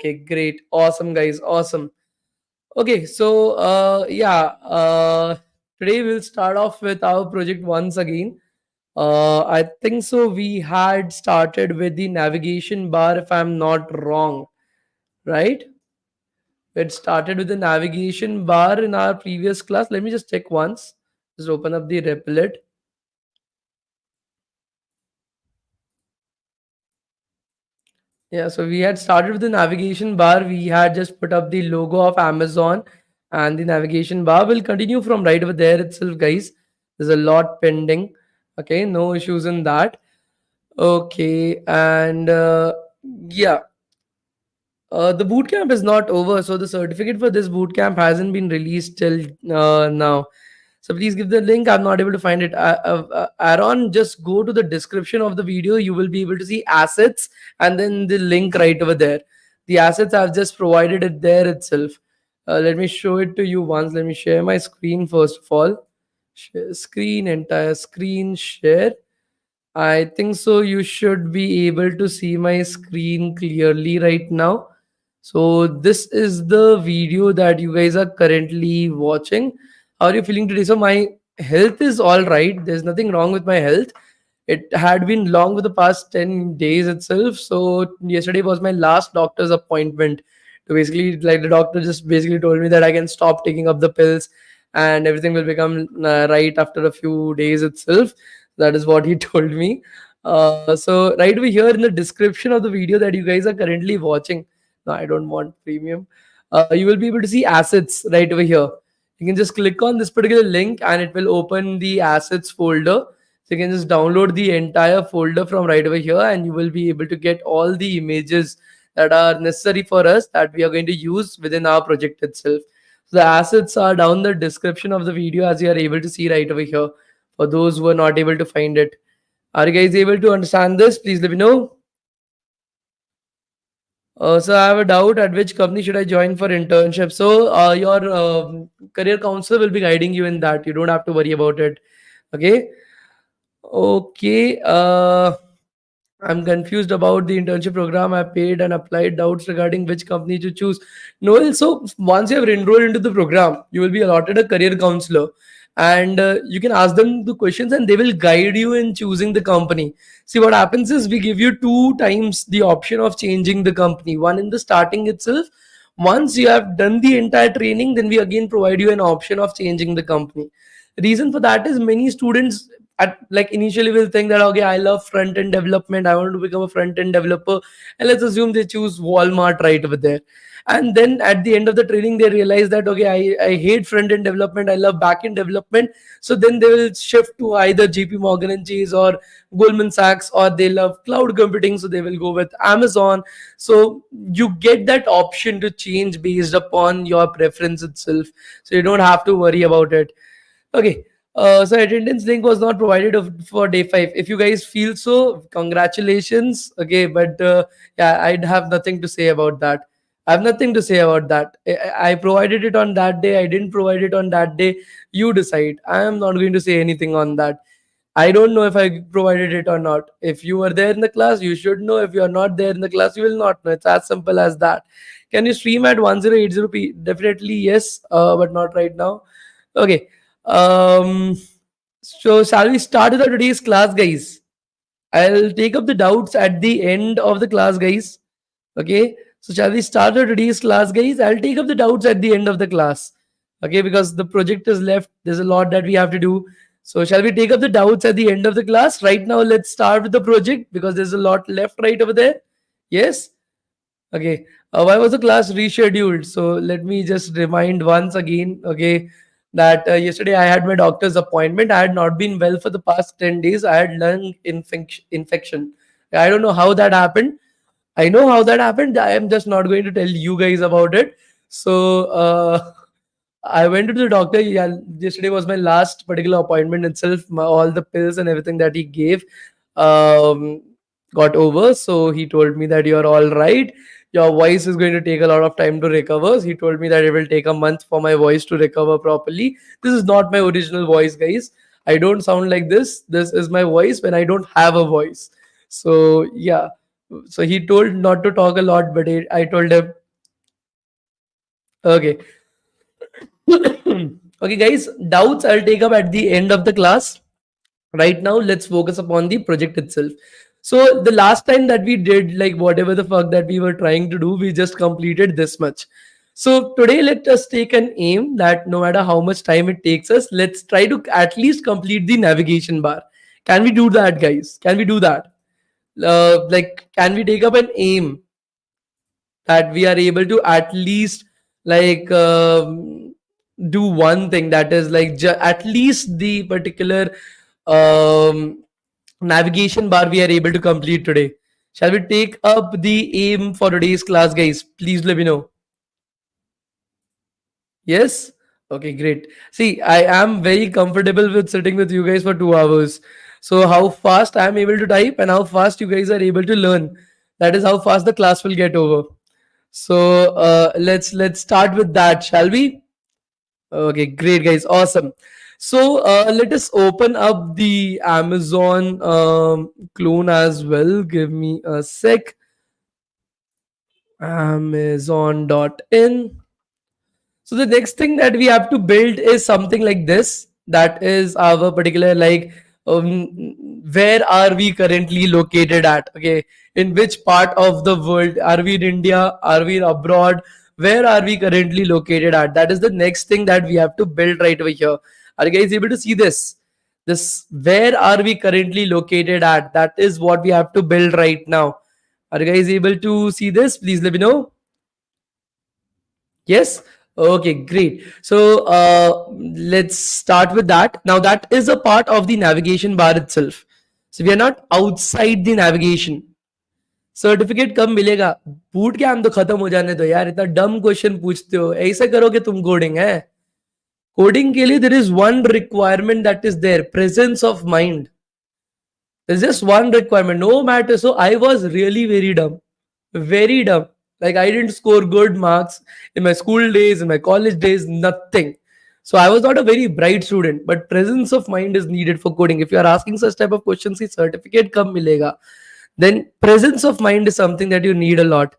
Okay, great. Awesome, guys. Awesome. Okay, so today we'll start off with our project once again. I think so. We had started with the navigation bar, if I'm not wrong, right? It started with the navigation bar in our previous class. Let me just check once. Just open up the Replit. Yeah, so we had started with the navigation bar. We had just put up the logo of Amazon and the navigation bar will continue from right over there itself, guys. There's a lot pending. Okay, no issues in that. Okay, and yeah, the boot camp is not over, so the certificate for this boot camp hasn't been released till now. So please give the link. I'm not able to find it. Aaron, just go to the description of the video. You will be able to see assets and then the link right over there. The assets I've just provided it there itself. Let me show it to you once. Let me share my screen first of all. Share screen, entire screen, share. I think so. You should be able to see my screen clearly right now. So this is the video that you guys are currently watching. How are you feeling today? So my health is all right. There's nothing wrong with my health. It had been long for the past 10 days itself. So yesterday was my last doctor's appointment. So basically, like the doctor just basically told me that I can stop taking up the pills and everything will become right after a few days itself. That is what he told me. So right over here in the description of the video that you guys are currently watching, no, I don't want premium. You will be able to see assets right over here. You can just click on this particular link and it will open the assets folder. So you can just download the entire folder from right over here and you will be able to get all the images that are necessary for us that we are going to use within our project itself. So the assets are down the description of the video as you are able to see right over here for those who are not able to find it. Are you guys able to understand this? Please let me know. So I have a doubt at which company should I join for internship. So your career counselor will be guiding you in that. You don't have to worry about it. Okay. Okay. I'm confused about the internship program. I paid and applied doubts regarding which company to choose. Noel, so once you have enrolled into the program, you will be allotted a career counselor and you can ask them the questions and they will guide you in choosing the company. See, what happens is we give you two times the option of changing the company. One in the starting itself. Once you have done the entire training, then we again provide you an option of changing the company. Reason for that is many students at like initially will think that okay, I love front end development, I want to become a front end developer, and let's assume they choose Walmart right over there, and then at the end of the training they realize that okay, I hate front end development, I love back end development. So then they will shift to either JP Morgan and Chase or Goldman Sachs, or they love cloud computing, so they will go with Amazon. So you get that option to change based upon your preference itself, so you don't have to worry about it. Okay. So attendance link was not provided for day 5. If you guys feel so, congratulations. Okay, but yeah, I'd have nothing to say about that. I have nothing to say about that. I provided it on that day. I didn't provide it on that day. You decide. I am not going to say anything on that. I don't know if I provided it or not. If you were there in the class, you should know. If you are not there in the class, you will not know. It's as simple as that. Can you stream at 1080p? Definitely yes, but not right now. Okay. Um, so shall we start with our today's class, guys? I'll take up the doubts at the end of the class, guys. Okay. So shall we start our today's class, guys? I'll take up the doubts at the end of the class. Okay, because the project is left. There's a lot that we have to do. So shall we take up the doubts at the end of the class? Right now, let's start with the project because there's a lot left right over there. Yes. Okay. Why was the class rescheduled? So let me just remind once again. Okay, that yesterday I had my doctor's appointment. I had not been well for the past 10 days. I had lung infection. I don't know how that happened. I know how that happened. I am just not going to tell you guys about it. So I went to the doctor. Yeah, yesterday was my last particular appointment itself. All the pills and everything that he gave um, got over. So he told me that you're all right. Your voice is going to take a lot of time to recover. He told me that it will take a month for my voice to recover properly. This is not my original voice, guys. I don't sound like this. This is my voice when I don't have a voice. So yeah, So he told not to talk a lot, but I told him, okay. Okay, guys, doubts I'll take up at the end of the class. Right now, let's focus upon the project itself. So the last time that we did like whatever the fuck that we were trying to do, we just completed this much. So today, let us take an aim that no matter how much time it takes us, let's try to at least complete the navigation bar. Can we do that, guys? Can we do that? Like, can we take up an aim that we are able to at least like do one thing, that is like at least the particular um, navigation bar we are able to complete today? Shall we take up the aim for today's class, guys? Please let me know. Yes. Okay, great. See, I am very comfortable with sitting with you guys for 2 hours. So how fast I am able to type and how fast you guys are able to learn, that is how fast the class will get over. So let's start with that, shall we? Okay, great, guys, awesome. So let us open up the Amazon clone as well. Give me a sec. Amazon.in. So the next thing that we have to build is something like this. That is our particular like where are we currently located at? Okay, in which part of the world are we in India? Are we abroad? Where are we currently located at? That is the next thing that we have to build right over here. Are you guys able to see this? This where are we currently located at? That is what we have to build right now. Are you guys able to see this? Please let me know. Yes. Okay, great. So let's start with that. Now that is a part of the navigation bar itself. So we are not outside the navigation. Certificate कब मिलेगा? Boot camp तो खत्म हो जाने दो यार, इतना डम क्वेश्चन पूछते हो, ऐसे करोगे तुम कोडिंग है? कोडिंग के लिए there is one requirement that is there, presence of mind. There's just one requirement, no matter. So I was really very dumb, very dumb. Like I didn't score good marks in my school days, in my college days, nothing. So I was not a very bright student, but presence of mind is needed for coding. If you are asking such type of questions, ki certificate kab milega, then presence of mind is something that you need a lot.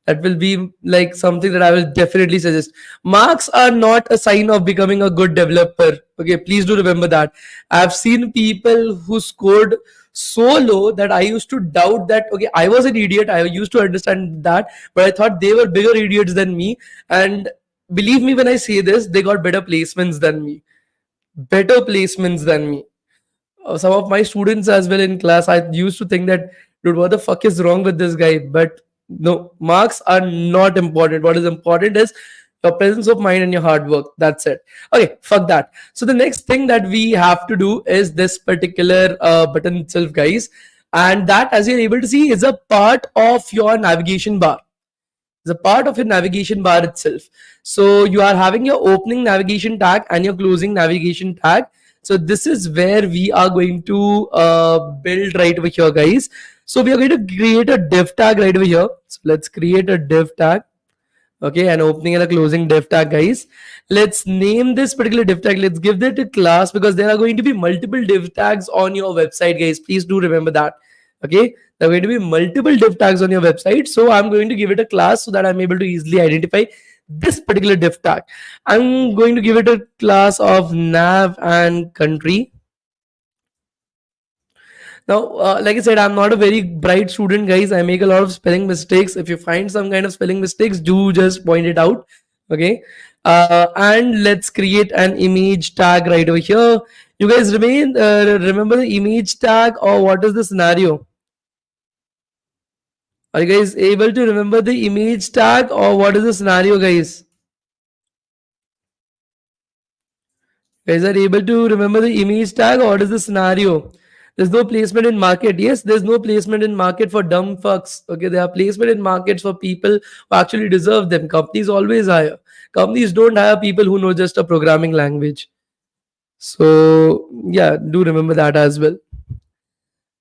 That will be like something that I will definitely suggest. Marks are not a sign of becoming a good developer. Okay, please do remember that. I've seen people who scored so low that I used to doubt that, okay, I was an idiot. I used to understand that, but I thought they were bigger idiots than me. And believe me when I say this, they got better placements than me. Better placements than me. Some of my students as well in class, I used to think that, dude, what the fuck is wrong with this guy? But no, marks are not important. What is important is your presence of mind and your hard work. That's it. Okay, fuck that. So the next thing that we have to do is this particular button itself, guys. And that, as you're able to see, is a part of your navigation bar. It's a part of your navigation bar itself. So you are having your opening navigation tag and your closing navigation tag. So this is where we are going to build right over here, guys. So we are going to create a div tag right over here. So let's create a div tag. Okay, and opening and a closing div tag, guys. Let's name this particular div tag. Let's give that a class because there are going to be multiple div tags on your website, guys. Please do remember that. Okay, there are going to be multiple div tags on your website. So I'm going to give it a class so that I'm able to easily identify this particular div tag. I'm going to give it a class of nav and country. Now, like I said, I'm not a very bright student, guys. I make a lot of spelling mistakes. If you find some kind of spelling mistakes, do just point it out. Okay. And let's create an image tag right over here. You guys remember the image tag, or what is the scenario? Are you guys able to remember the image tag, or what is the scenario, guys? Guys are able to remember the image tag, or what is the scenario? There's no placement in market. Yes, there's no placement in market for dumb fucks. Okay, there are placement in markets for people who actually deserve them. Companies always hire. Companies don't hire people who know just a programming language. So yeah, do remember that as well.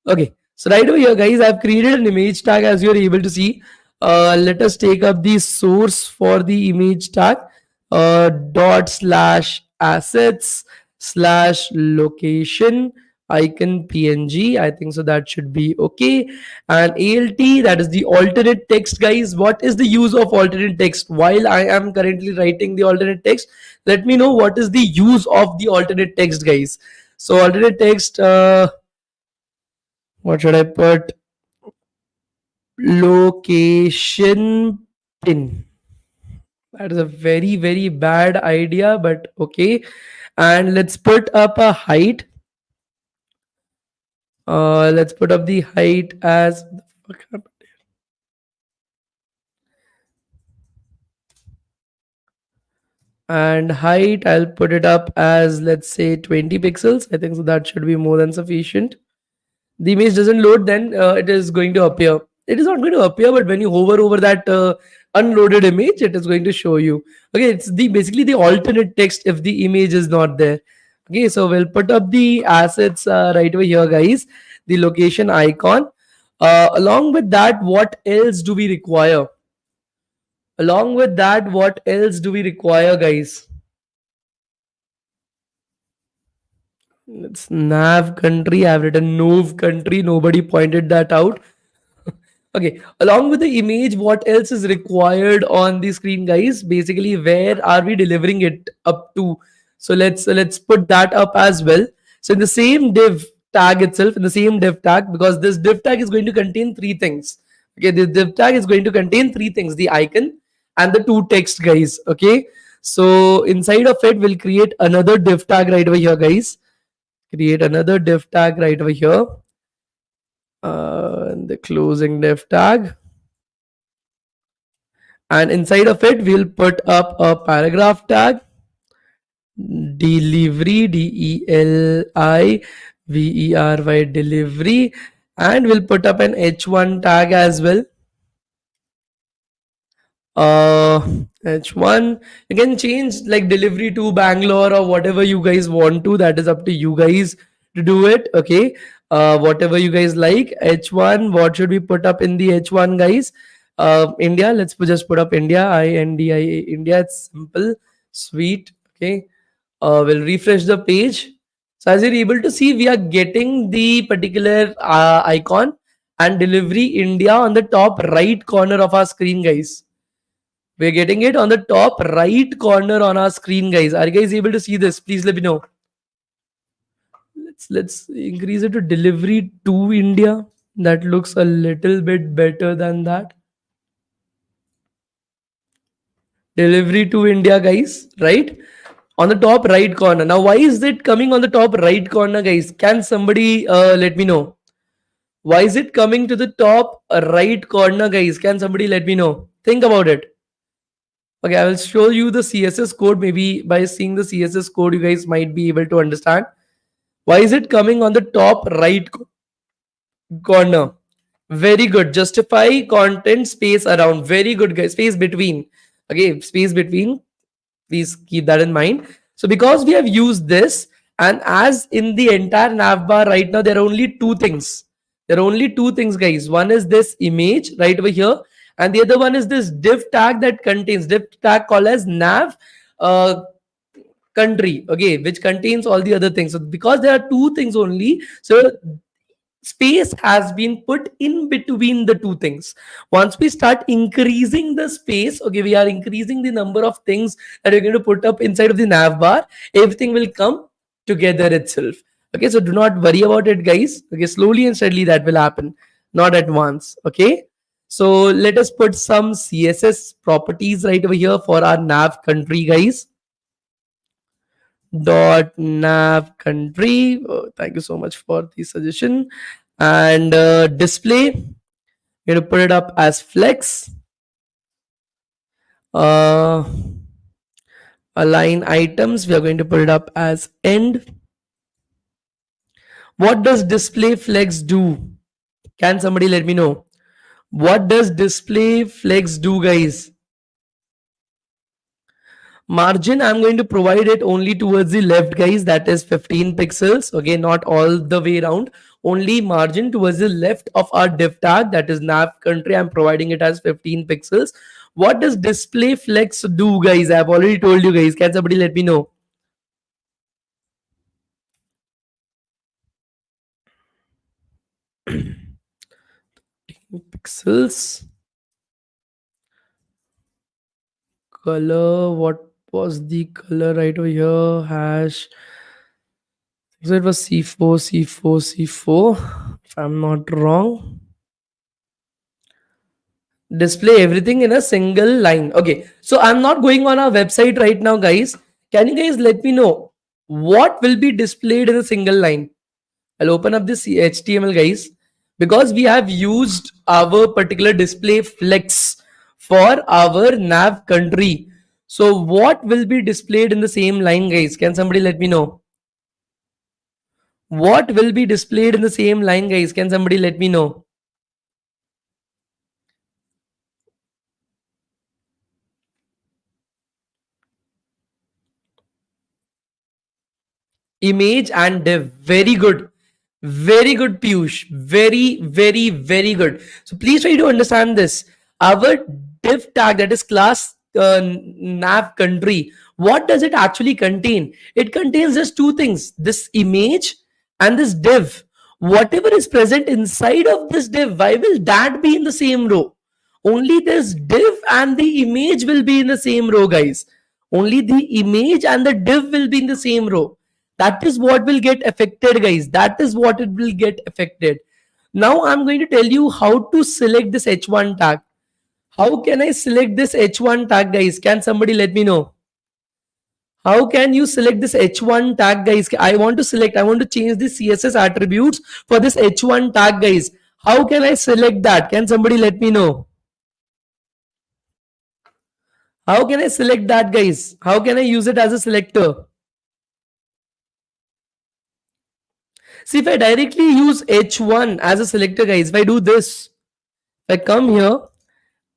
Okay, so right over here, guys, I've created an image tag as you're able to see. Let us take up the source for the image tag. Dot slash assets slash location icon png, I think so that should be okay. And alt, that is the alternate text, guys. What is the use of alternate text? While I am currently writing the alternate text, let me know what is the use of the alternate text, guys. So alternate text, what should I put? Location pin. That is a very, very bad idea, but okay. And let's put up a height. Let's put up the height as, and height, I'll put it up as, let's say, 20 pixels. I think so that should be more than sufficient. The image doesn't load, then it is going to appear. It is not going to appear, but when you hover over that unloaded image, it is going to show you. Okay, it's the basically the alternate text if the image is not there. Okay, so we'll put up the assets right over here, guys. The location icon. Along with that, what else do we require? Along with that, what else do we require, guys? It's nav country. I've written nov country. Nobody pointed that out. Okay, along with the image, what else is required on the screen, guys? Basically, where are we delivering it up to? So let's put that up as well. So in the same div tag itself, in the same div tag, because this div tag is going to contain three things. Okay, the div tag is going to contain three things: the icon and the two text, guys. Okay, so inside of it, we'll create another div tag right over here, guys. Create another div tag right over here. And the closing div tag, and inside of it we'll put up a paragraph tag, delivery, delivery, delivery, and we'll put up an h1 tag as well. uh h1, you can change like delivery to Bangalore or whatever you guys want to. That is up to you guys to do it. Okay, whatever you guys like. H1, what should we put up in the h1, guys? India, let's just put up India, India. India, it's simple, sweet. Okay, we'll refresh the page. So as you're able to see, we are getting the particular icon and delivery India on the top right corner of our screen, guys. We're getting it on the top right corner on our screen, guys. Are you guys able to see this? Please let me know. Let's increase it to delivery to India. That looks a little bit better than that. Delivery to India, guys, right? On the top right corner. Now, why is it coming on the top right corner, guys? Can somebody let me know? Why is it coming to the top right corner, guys? Can somebody let me know? Think about it. Okay, I will show you the CSS code. Maybe by seeing the CSS code, you guys might be able to understand. Why is it coming on the top right corner? Very good. Justify content space around. Very good, guys. Space between. Okay, space between. Please keep that in mind. So because we have used this, and as in the entire navbar right now, there are only two things. There are only two things, guys. One is this image right over here, and the other one is this div tag that contains div tag called as nav uh, country. Okay, which contains all the other things. So because there are two things only, so space has been put in between the two things. Once we start increasing the space, okay, we are increasing the number of things that you're going to put up inside of the nav bar, everything will come together itself. Okay, so do not worry about it, guys. Okay, slowly and steadily that will happen, not at once. Okay, so let us put some CSS properties right over here for our nav country, guys. Dot nav country. Oh, thank you so much for the suggestion. And display, you're going to put it up as flex. Align items, we are going to put it up as end. What does display flex do? Can somebody let me know? What does display flex do, guys? Margin, I'm going to provide it only towards the left, guys. That is 15 pixels. Okay, not all the way around. Only margin towards the left of our div tag, that is nav country. I'm providing it as 15 pixels. What does display flex do, guys? I've already told you, guys. Can somebody let me know? Pixels. Color. What was the color right over here? Hash. So it was C4, C4, C4. If I'm not wrong. Display everything in a single line. Okay, so I'm not going on our website right now, guys. Can you guys let me know what will be displayed in a single line? I'll open up this HTML, guys, because we have used our particular display flex for our nav country. So what will be displayed in the same line, guys? Can somebody let me know? What will be displayed in the same line, guys? Can somebody let me know? Image and div. Very good. Very good, Piyush. Very, very, very good. So please try to understand this. Our div tag, that is class nav country, what does it actually contain? It contains just two things: this image and this div. Whatever is present inside of this div, why will that be in the same row? Only this div and the image will be in the same row, guys. Only the image and the div will be in the same row. That is what will get affected, guys. That is what it will get affected. Now I'm going to tell you how to select this h1 tag. How can I select this h1 tag, guys? Can somebody let me know? How can you select this h1 tag, guys? I want to select, I want to change the CSS attributes for this h1 tag, guys. How can I select that? Can somebody let me know? How can I select that, guys? How can I use it as a selector? See, if I directly use h1 as a selector, guys, if I do this, if I come here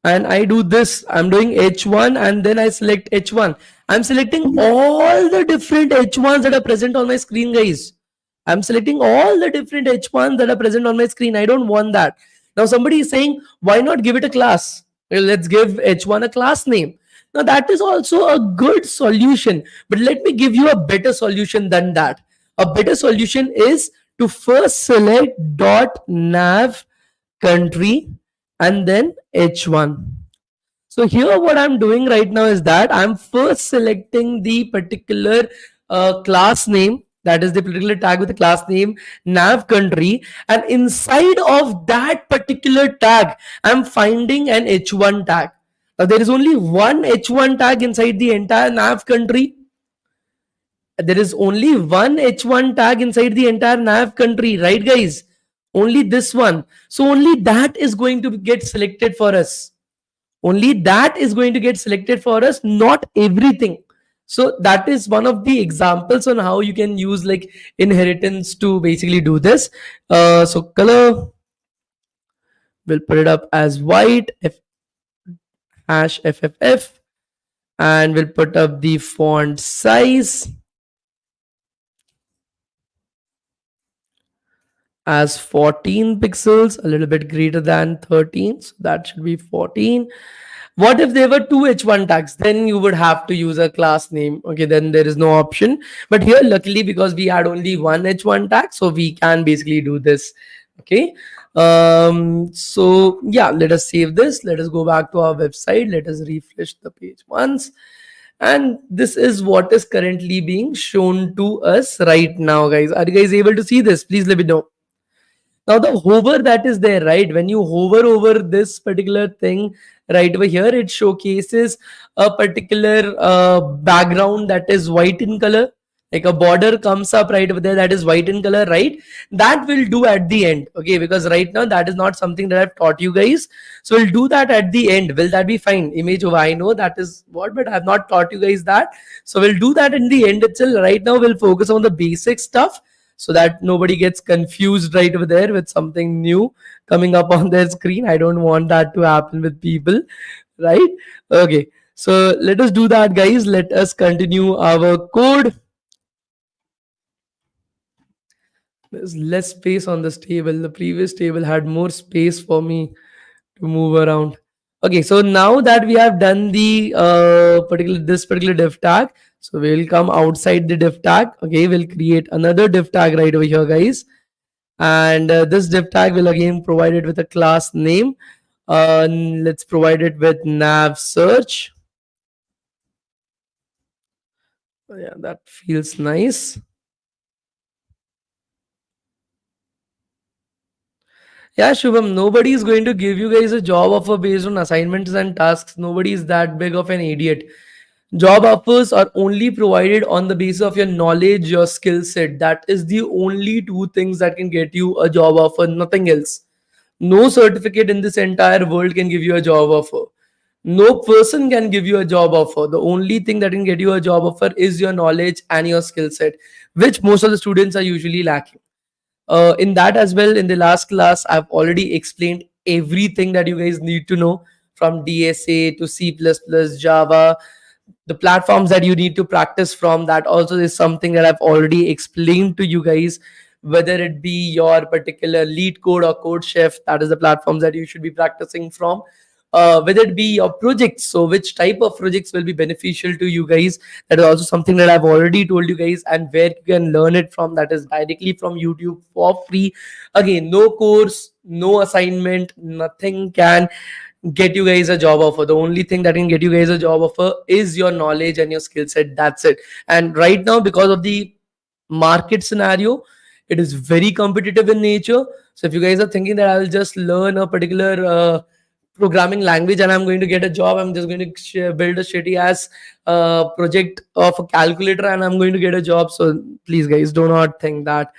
and I do this, I'm doing h1 and then I select h1. I'm selecting all the different h1s that are present on my screen, guys. I'm selecting all the different h1s that are present on my screen. I don't want that. Now somebody is saying, why not give it a class? Well, let's give h1 a class name. Now that is also a good solution, but let me give you a better solution than that. A better solution is to first select .nav country and then h1. So here what I'm doing right now is that I'm first selecting the particular class name, that is the particular tag with the class name nav country, and inside of that particular tag I'm finding an h1 tag. Now there is only one h1 tag inside the entire nav country. There is only one h1 tag inside the entire nav country, right, guys? Only this one. So only that is going to get selected for us. Only that is going to get selected for us, not everything. So that is one of the examples on how you can use like inheritance to basically do this. So color, we'll put it up as white, hash FFF, and we'll put up the font size as 14 pixels, a little bit greater than 13. So that should be 14. What if there were two h1 tags? Then you would have to use a class name. Okay, then there is no option. But here, luckily, because we had only one h1 tag, so we can basically do this. Okay. So yeah, let us save this. Let us go back to our website. Let us refresh the page once. And this is what is currently being shown to us right now, guys. Are you guys able to see this? Please let me know. Now the hover that is there, right? When you hover over this particular thing right over here, it showcases a particular background that is white in color. Like a border comes up right over there that is white in color, right? That will do at the end, okay? Because right now that is not something that I've taught you guys. So we'll do that at the end. Will that be fine? Image over, I know that is what, but I have not taught you guys that. So we'll do that in the end itself. Right now we'll focus on the basic stuff, so that nobody gets confused right over there with something new coming up on their screen. I don't want that to happen with people, right? Okay, so let us do that, guys. Let us continue our code. There's less space on this table. The previous table had more space for me to move around. Okay, so now that we have done the this particular div tag, so we'll come outside the div tag. Okay, we'll create another div tag right over here, guys. And this div tag will again provide it with a class name. Let's provide it with nav search. Yeah, that feels nice. Yeah, Shubham, nobody is going to give you guys a job offer based on assignments and tasks. Nobody is that big of an idiot. Job offers are only provided on the basis of your knowledge, your skill set. That is the only two things that can get you a job offer, nothing else. No certificate in this entire world can give you a job offer. No person can give you a job offer. The only thing that can get you a job offer is your knowledge and your skill set, which most of the students are usually lacking. In that as well, in the last class I've already explained everything that you guys need to know, from DSA to C++, Java, the platforms that you need to practice from. That also is something that I've already explained to you guys, whether it be your particular lead code or code chef, that is the platforms that you should be practicing from. Whether it be your projects, so which type of projects will be beneficial to you guys, that is also something that I've already told you guys, and where you can learn it from, that is directly from YouTube for free. Again, no course, no assignment, nothing can get you guys a job offer. The only thing that can get you guys a job offer is your knowledge and your skill set. That's it. And right now, because of the market scenario, it is very competitive in nature. So if you guys are thinking that I'll just learn a particular programming language and I'm going to get a job, I'm just going to build a shitty ass project of a calculator and I'm going to get a job. So please guys, do not think that.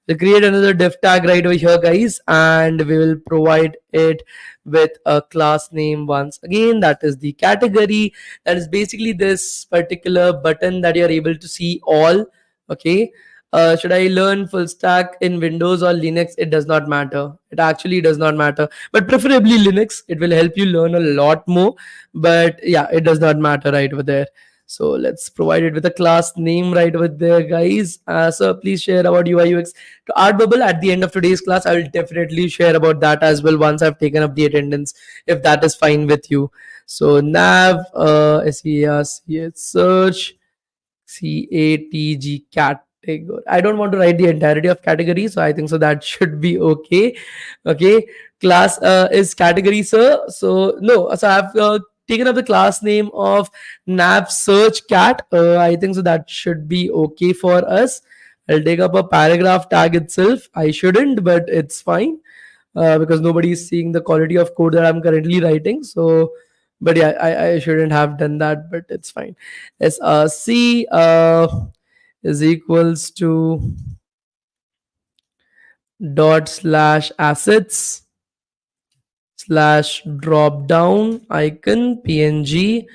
We'll create another div tag right over here, guys, and we will provide it with a class name once again. That is the category. That is basically this particular button that you're able to see all. Okay. Should I learn full stack in Windows or Linux? It does not matter. It actually does not matter. But preferably Linux. It will help you learn a lot more. But yeah, it does not matter right over there. So let's provide it with a class name right over there, guys. So please share about UI UX to Art Bubble at the end of today's class. I will definitely share about that as well once I've taken up the attendance, if that is fine with you. So nav search CATG category. I don't want to write the entirety of category, so I think so that should be okay. Okay, class is category, sir. So no, so I've taken up the class name of nav search cat. I think so that should be okay for us. I'll take up a paragraph tag itself. I shouldn't, but it's fine because nobody is seeing the quality of code that I'm currently writing. So, but yeah, I shouldn't have done that, but it's fine. As C is equals to dot slash assets slash drop down icon png.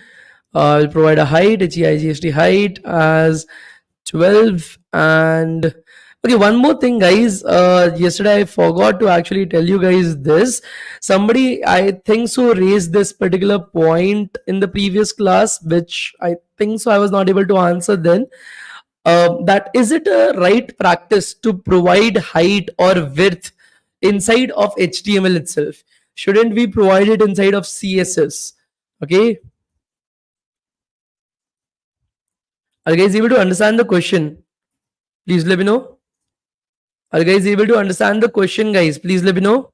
I'll provide a height, HEIGST height as 12. And okay, one more thing, guys. Yesterday I forgot to actually tell you guys this. Somebody, I think so, raised this particular point in the previous class, which I think so I was not able to answer then. That is it a right practice to provide height or width inside of HTML itself? Shouldn't we provide it inside of CSS? Okay, are you guys able to understand the question? Please let me know. Are you guys able to understand the question, guys? Please let me know.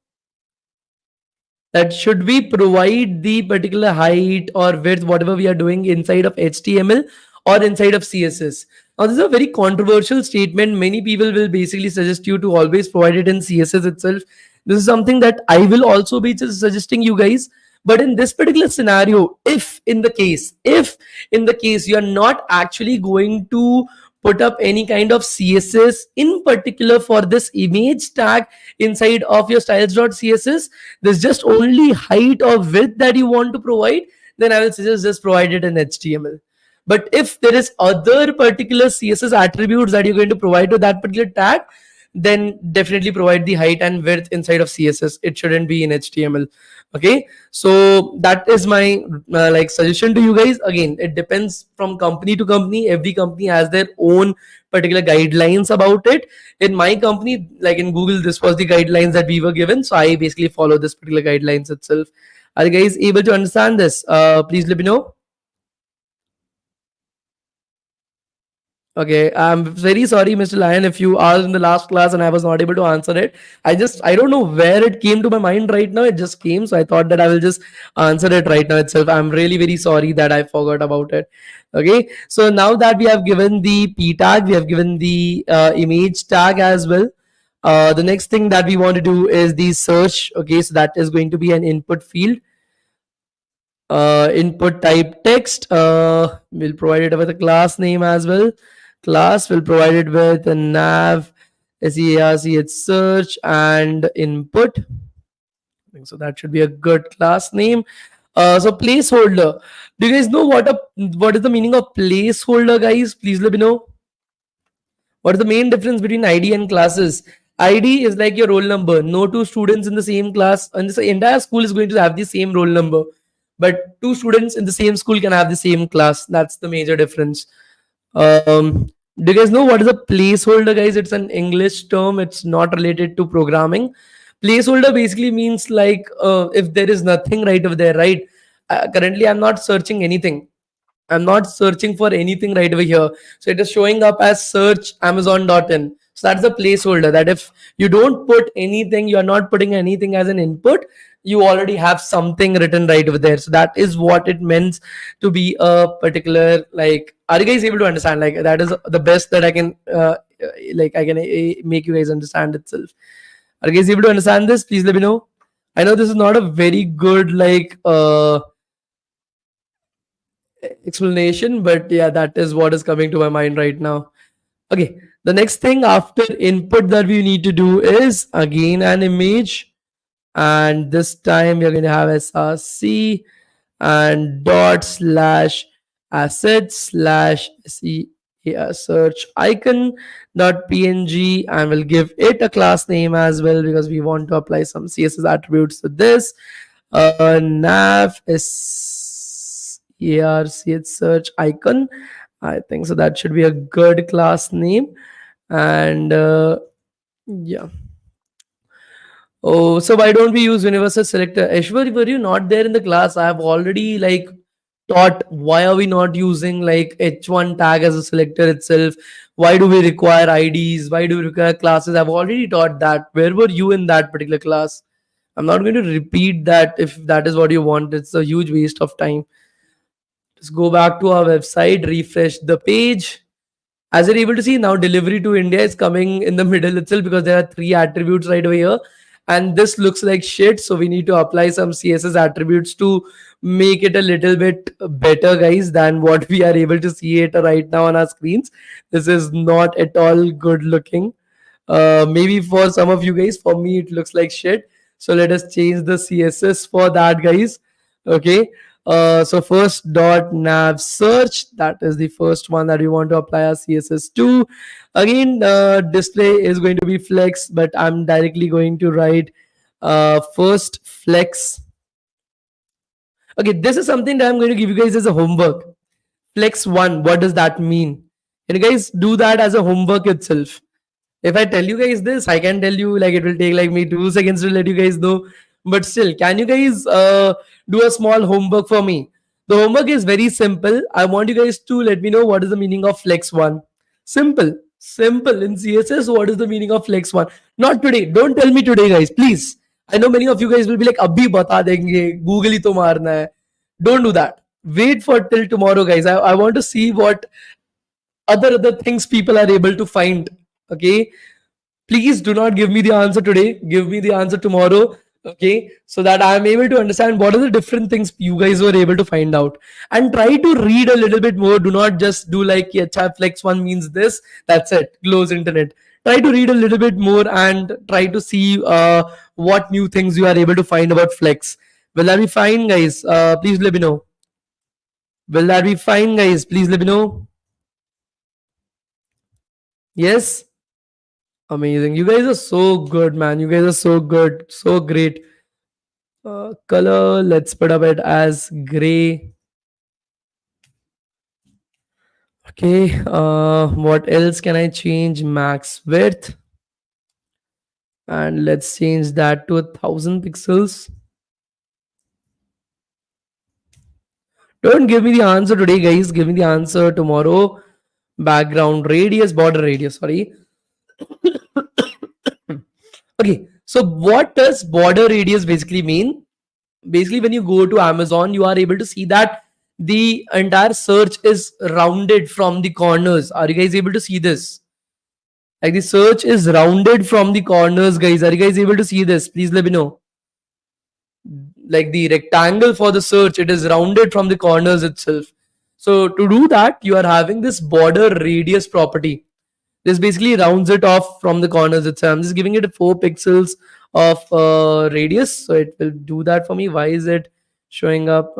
That should we provide the particular height or width, whatever we are doing, inside of HTML or inside of CSS? Now, this is a very controversial statement. Many people will basically suggest you to always provide it in CSS itself. This is something that I will also be just suggesting you guys. But in this particular scenario, if in the case you are not actually going to put up any kind of CSS in particular for this image tag inside of your styles.css, there's just only height or width that you want to provide, then I will suggest just provide it in HTML. But if there is other particular CSS attributes that you're going to provide to that particular tag, then definitely provide the height and width inside of CSS. It shouldn't be in HTML. Okay, so that is my like suggestion to you guys. Again, it depends from company to company. Every company has their own particular guidelines about it. In my company, like in Google, this was the guidelines that we were given, so I basically follow this particular guidelines itself. Are you guys able to understand this? Please let me know. Okay, I'm very sorry, Mr. Lion, if you are in the last class and I was not able to answer it. I don't know where it came to my mind right now. It just came, so I thought that I will just answer it right now itself. I'm really very sorry that I forgot about it. Okay, so now that we have given the p tag, we have given the image tag as well. The next thing that we want to do is the search. Okay, so that is going to be an input field. Input type text. We'll provide it with a class name as well. Class will provide it with a nav, search, it's search, and input. So that should be a good class name. So placeholder. Do you guys know what is the meaning of placeholder, guys? Please let me know. What is the main difference between ID and classes? ID is like your roll number. No two students in the same class and this entire school is going to have the same roll number. But two students in the same school can have the same class. That's the major difference. Do you guys know what is a placeholder, guys? It's an English term. It's not related to programming. Placeholder basically means like if there is nothing right over there, right? Currently, I'm not searching anything. I'm not searching for anything right over here. So it is showing up as search amazon.in. So that's the placeholder that if you don't put anything, you're not putting anything as an input, you already have something written right over there. So that is what it means to be a particular, like, are you guys able to understand? Like that is the best that I can make you guys understand itself. Are you guys able to understand this? Please let me know. I know this is not a very good explanation, but yeah, that is what is coming to my mind right now. Okay, the next thing after input that we need to do is again an image, and this time we're going to have src and dot slash asset slash search icon dot png, and we'll give it a class name as well because we want to apply some css attributes to this. Nav is arch search icon. I think so that should be a good class name. And yeah. Oh, so why don't we use universal selector? Ashwar, were you not there in the class? I have already like taught why are we not using like h1 tag as a selector itself? Why do we require IDs? Why do we require classes? I've already taught that. Where were you in that particular class? I'm not going to repeat that if that is what you want. It's a huge waste of time. Just go back to our website, refresh the page. As you're able to see now, delivery to India is coming in the middle itself because there are three attributes right over here. And this looks like shit. So we need to apply some CSS attributes to make it a little bit better, guys, than what we are able to see it right now on our screens. This is not at all good looking. Maybe for some of you guys, for me, it looks like shit. So let us change the CSS for that, guys. Okay. So first dot nav search, that is the first one that we want to apply our css to. Again, display is going to be flex, but I'm directly going to write first flex. Okay, this is something that I'm going to give you guys as a homework. Flex 1, what does that mean? Can you guys do that as a homework itself? If I tell you guys this, I can tell you like it will take like me 2 seconds to let you guys know. But still, can you guys do a small homework for me? The homework is very simple. I want you guys to let me know what is the meaning of flex one. Simple, simple. In CSS, what is the meaning of flex one? Not today. Don't tell me today, guys. Please. I know many of you guys will be like, "Abhi bata denge. Google ही तो मारना है." Don't do that. Wait for till tomorrow, guys. I want to see what other things people are able to find. Okay, please do not give me the answer today, give me the answer tomorrow. Okay, so that I am able to understand what are the different things you guys were able to find out, and try to read a little bit more. Do not just do like, yeah, chat flex one means this, that's it, close internet. Try to read a little bit more and try to see what new things you are able to find about flex. Will that be fine, guys? Please let me know. Will that be fine, guys? Please let me know. Yes. Amazing. You guys are so good, man. You guys are so good. So great. Color, let's put up it as gray. Okay. What else can I change? Max width. And let's change that to 1,000 pixels. Don't give me the answer today, guys. Give me the answer tomorrow. background radius, border radius, sorry. Okay, so what does border radius basically mean? Basically, when you go to Amazon, you are able to see that the entire search is rounded from the corners. Are you guys able to see this? Like the search is rounded from the corners, guys. Are you guys able to see this? Please let me know. Like the rectangle for the search, it is rounded from the corners itself. So to do that, you are having this border radius property. This basically rounds it off from the corners itself. I'm just giving it 4 pixels of radius, so it will do that for me. Why is it showing up?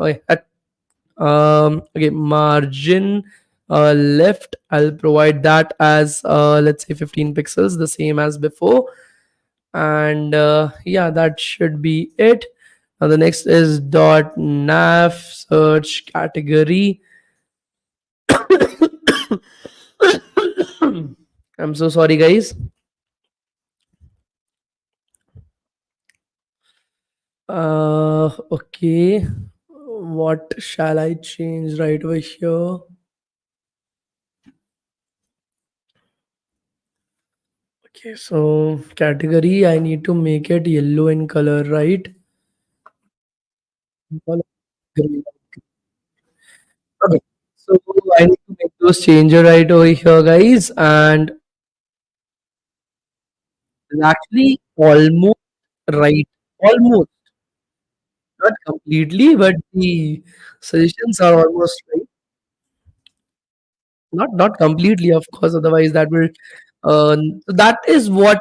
Okay, margin left. I'll provide that as let's say 15 pixels, the same as before. And yeah, that should be it. Now the next is dot nav search category. I'm so sorry, guys. Okay. What shall I change right over here? Okay, so category, I need to make it yellow in color, right? Color green. Okay. So I need to make those changes right over here, guys, and it's actually almost right. Almost, not completely, but the suggestions are almost right. Not completely, of course. Otherwise, that will that is what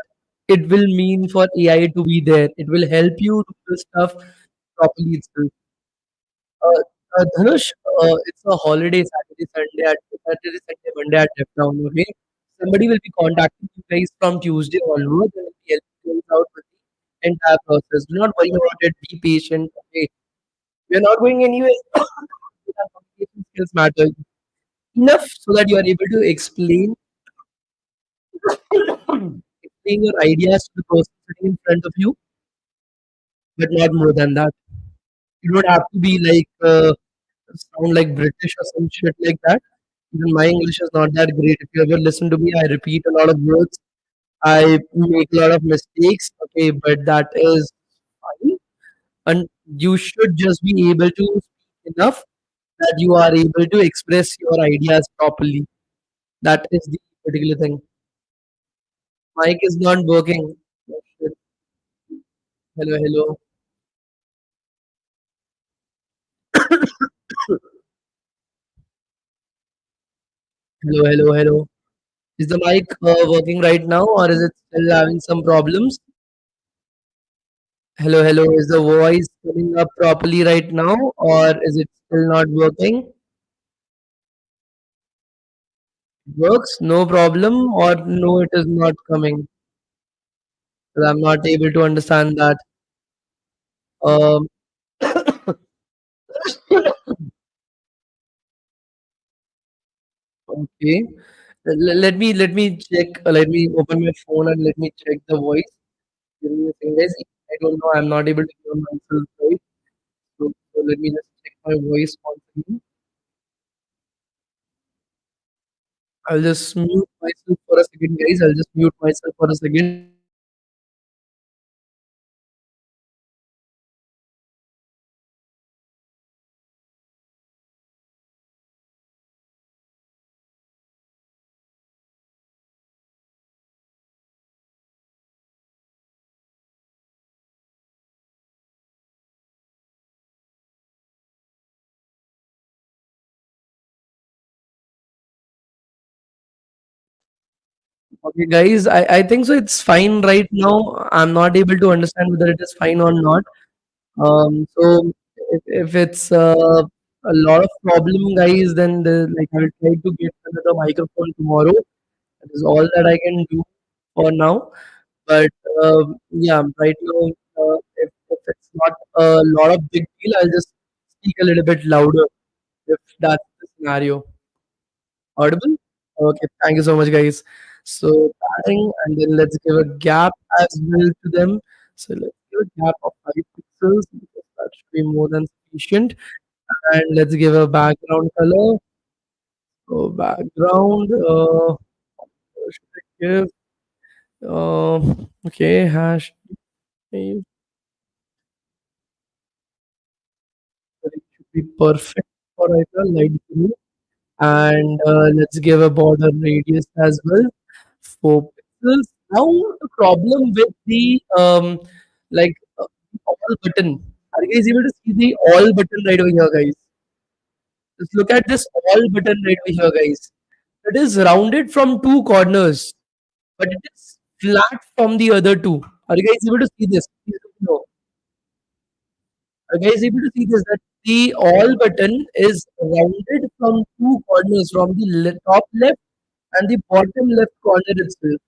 it will mean for AI to be there. It will help you do the stuff properly itself. Dhanush, it's a holiday Saturday, Sunday, Monday at DevTown. Okay, somebody will be contacting you guys from Tuesday onwards and will be helping you out with the entire process. Do not worry about it. Be patient. Okay, we are not going anywhere. Our communication skills matter enough so that you are able to explain your ideas to the person sitting in front of you, but not more than that. You don't have to be like sound like British or some shit like that. Even my English is not that great. If you ever listen to me, I repeat a lot of words. I make a lot of mistakes. Okay, but that is fine. And you should just be able to speak enough that you are able to express your ideas properly. That is the particular thing. Mic is not working. Oh, shit. Hello, hello. Hello, hello, hello. Is the mic working right now or is it still having some problems? Hello, hello. Is the voice coming up properly right now or is it still not working? Works, no problem, or no, it is not coming. Well, I'm not able to understand that. Um, okay. Let me check. Let me open my phone and let me check the voice. Give me a second, guys. I don't know. I'm not able to hear myself right. So let me just check my voice once again. I'll just mute myself for a second, guys. I'll just mute myself for a second. Okay, guys. I think so. It's fine right now. I'm not able to understand whether it is fine or not. So if it's a lot of problem, guys, then like I'll try to get another microphone tomorrow. That is all that I can do for now. But yeah, right now, if it's not a lot of big deal, I'll just speak a little bit louder if that's the scenario. Audible? Okay, thank you so much, guys. So padding, and then let's give a gap as well to them. So let's give a gap of 5 pixels because that should be more than sufficient. And let's give a background color. So background, should I give, okay, hash, it should be perfect for either light blue. And let's give a border radius as well, 4 pixels. Now the problem with the like all button. Are you guys able to see the all button right over here, guys? Just look at this all button right over here, guys. It is rounded from two corners, but it is flat from the other two. Are you guys able to see this? Please let me know. Are you guys able to see this? That the all button is rounded from two corners, from the top left and the bottom left corner itself.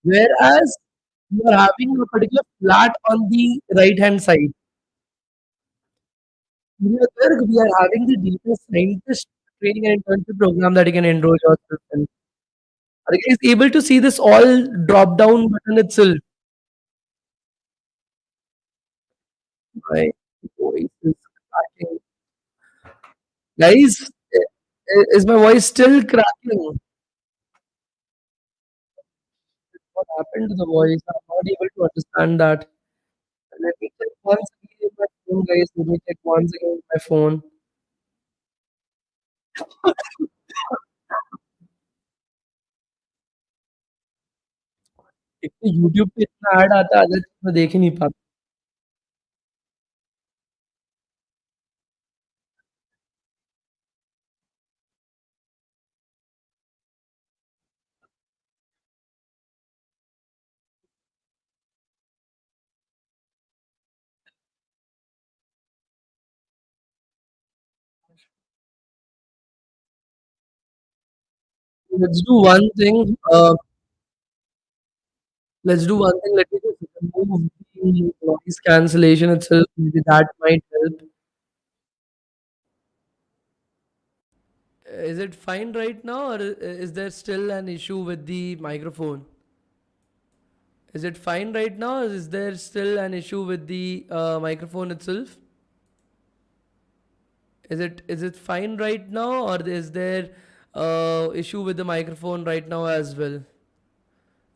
Whereas you are having a particular flat on the right hand side. Here we are having the data scientist training and internship program that you can enroll yourself in. Are you guys able to see this all drop down button itself? My voice is cracking. Guys, is my voice still cracking? What happened to the voice? I'm not able to understand that. Let me check once again with my phone, guys. Let me check once again with my phone. एक तो YouTube पे इतना add आता है, other चीज़ मैं देख ही नहीं पाता. Let's do one thing. Let's do one thing. Let me just remove the noise cancellation itself. Maybe that might help. Is it fine right now, or is there still an issue with the microphone? Is it fine right now, or is there still an issue with the microphone itself? Is it fine right now, or is there issue with the microphone right now as well?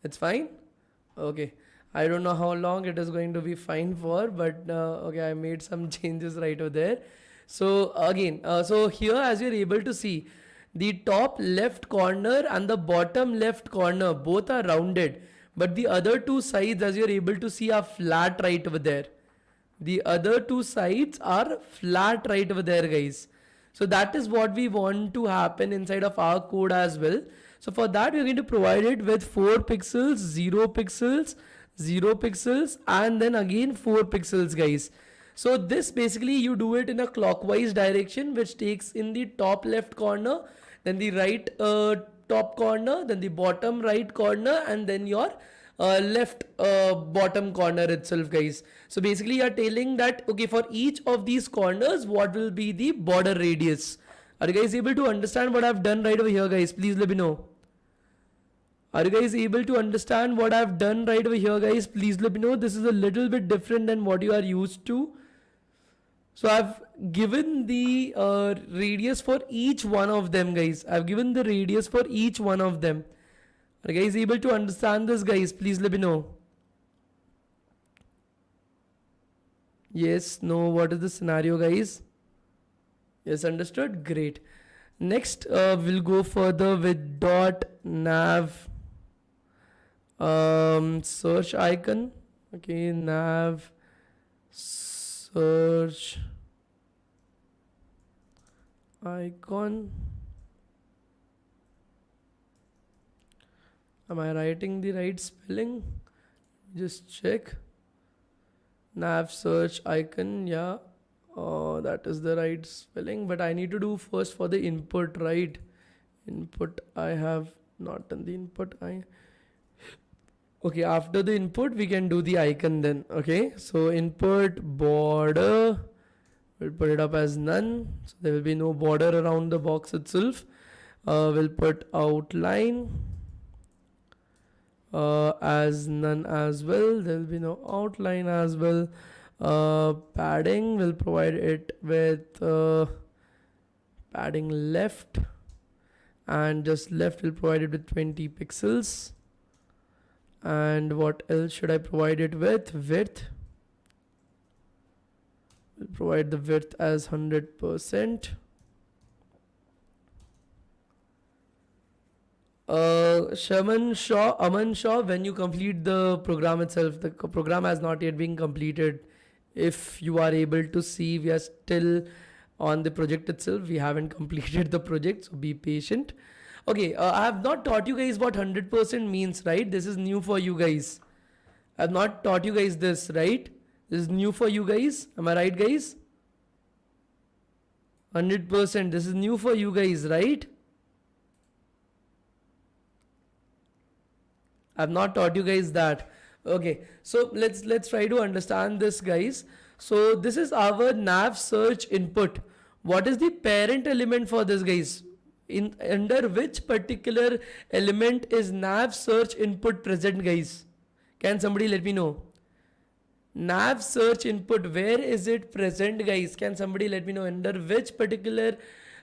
It's fine. Okay. I don't know how long it is going to be fine for, but okay, I made some changes right over there. So again, so here as you're able to see, the top left corner and the bottom left corner both are rounded, but the other two sides, as you're able to see, are flat right over there. The other two sides are flat right over there, guys. So that is what we want to happen inside of our code as well. So for that, we're going to provide it with 4 pixels, 0 pixels, 0 pixels, and then again 4 pixels, guys. So this basically you do it in a clockwise direction, which takes in the top left corner, then the right top corner, then the bottom right corner, and then your left bottom corner itself, guys. So basically you are telling that, okay, for each of these corners, what will be the border radius? Are you guys able to understand what I've done right over here, guys? Please let me know. Are you guys able to understand what I've done right over here, guys? Please let me know. This is a little bit different than what you are used to. So I've given the radius for each one of them, guys. I've given the radius for each one of them. Are you guys able to understand this, guys? Please let me know. Yes, no, what is the scenario, guys? Yes, understood. Great. Next, we'll go further with dot nav search icon. Okay, nav search icon. Am I writing the right spelling? Just check. Nav search icon, yeah. That is the right spelling, but I need to do first for the input, right? Input, I have not done the input. Okay, after the input, we can do the icon then. Okay, so input border, we'll put it up as none. So there will be no border around the box itself. We'll put outline as none as well. There will be no outline as well. Padding, will provide it with padding left. and just left will provide it with 20 pixels. And what else should I provide it with? Width. We'll provide the width as 100%. Aman Shaw, when you complete the program itself, the program has not yet been completed. If you are able to see, we are still on the project itself. We haven't completed the project, so be patient. Okay, I have not taught you guys what 100% means, right? This is new for you guys. I have not taught you guys this, right? This is new for you guys. Am I right, guys? 100%. This is new for you guys, right? I've not taught you guys that. Okay, so let's try to understand this, guys. So this is our nav search input. What is the parent element for this, guys? In under which particular element is nav search input present, guys? Can somebody let me know? Nav search input, where is it present, guys? Can somebody let me know under which particular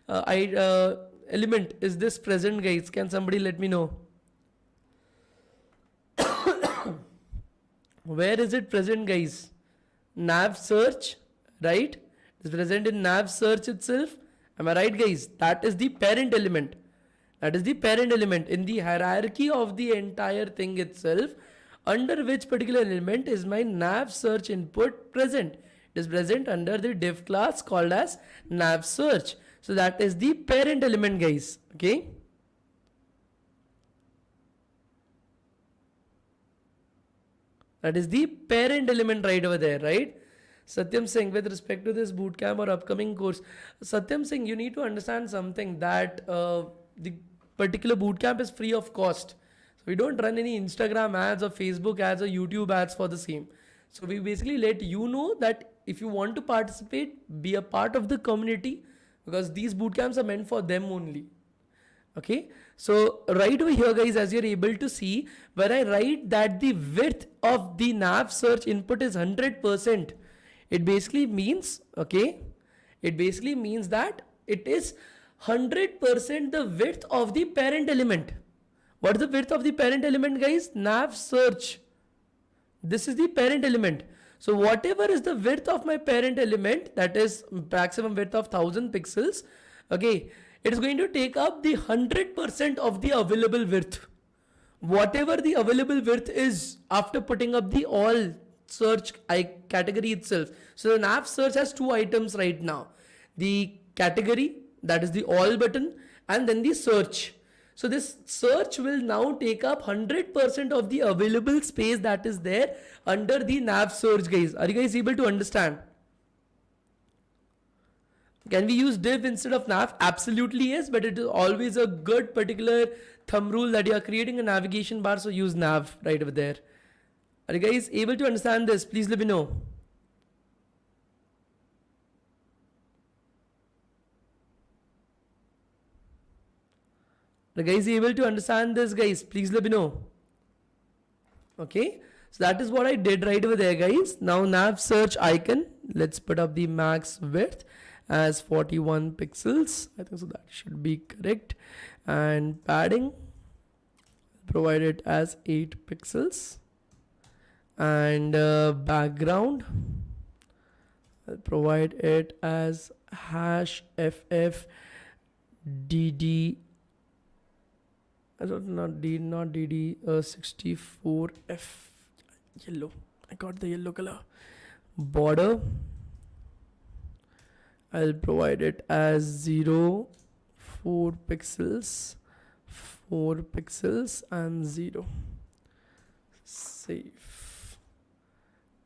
element is this present, guys? Can somebody let me know? Where is it present, guys? Nav search, right? It's present in nav search itself. Am I right, guys? That is the parent element. That is the parent element in the hierarchy of the entire thing itself. Under which particular element is my nav search input present? It is present under the div class called as nav search. So that is the parent element, guys. Okay. That is the parent element right over there, right? Satyam Singh, with respect to this bootcamp or upcoming course, Satyam Singh, you need to understand something that the particular bootcamp is free of cost. So we don't run any Instagram ads or Facebook ads or YouTube ads for the same. So we basically let you know that if you want to participate, be a part of the community, because these bootcamps are meant for them only. Okay, so right over here, guys, as you're able to see, where I write that the width of the nav search input is 100%, it basically means, okay, it basically means that it is 100% the width of the parent element. What is the width of the parent element, guys? Nav search. This is the parent element. So whatever is the width of my parent element, that is maximum width of 1000 pixels, okay, it is going to take up the 100% of the available width. Whatever the available width is after putting up the all search category itself. So the nav search has two items right now. The category, that is the all button, and then the search. So this search will now take up 100% of the available space that is there under the nav search, guys. Are you guys able to understand? Can we use div instead of nav? Absolutely yes, but it is always a good particular thumb rule that you are creating a navigation bar, so use nav right over there. Are you guys able to understand this? Please let me know. Are you guys able to understand this, guys? Please let me know. Okay, so that is what I did right over there, guys. Now nav search icon, let's put up the max width as 41 pixels. I think so that should be correct. And padding, provide it as 8 pixels. And background, I'll provide it as hash ff dd, not dd 64f yellow. I got the yellow color. Border, I'll provide it as 0, 4 pixels, 4 pixels and 0. Save.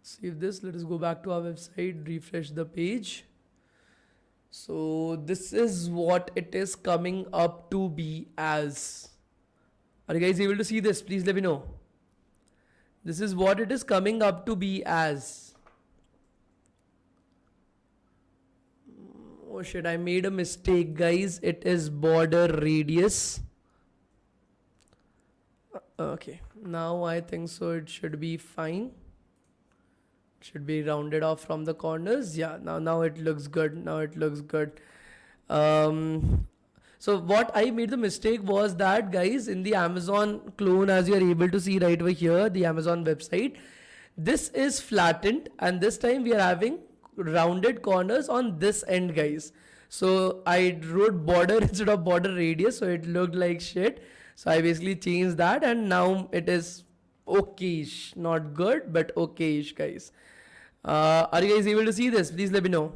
Save this. Let us go back to our website, refresh the page. So this is what it is coming up to be as. Are you guys able to see this? Please let me know. This is what it is coming up to be as. Oh shit, I made a mistake, guys. It is border radius. Okay, now I think so it should be fine. Should be rounded off from the corners. Yeah, now it looks good. Now it looks good. So what I made the mistake was that, guys, in the Amazon clone, as you are able to see right over here, the Amazon website, this is flattened, and this time we are having rounded corners on this end, guys. So I wrote border instead of border radius, so it looked like shit. So I basically changed that, and now it is okayish, not good, but okayish, guys. Are you guys able to see this? Please let me know.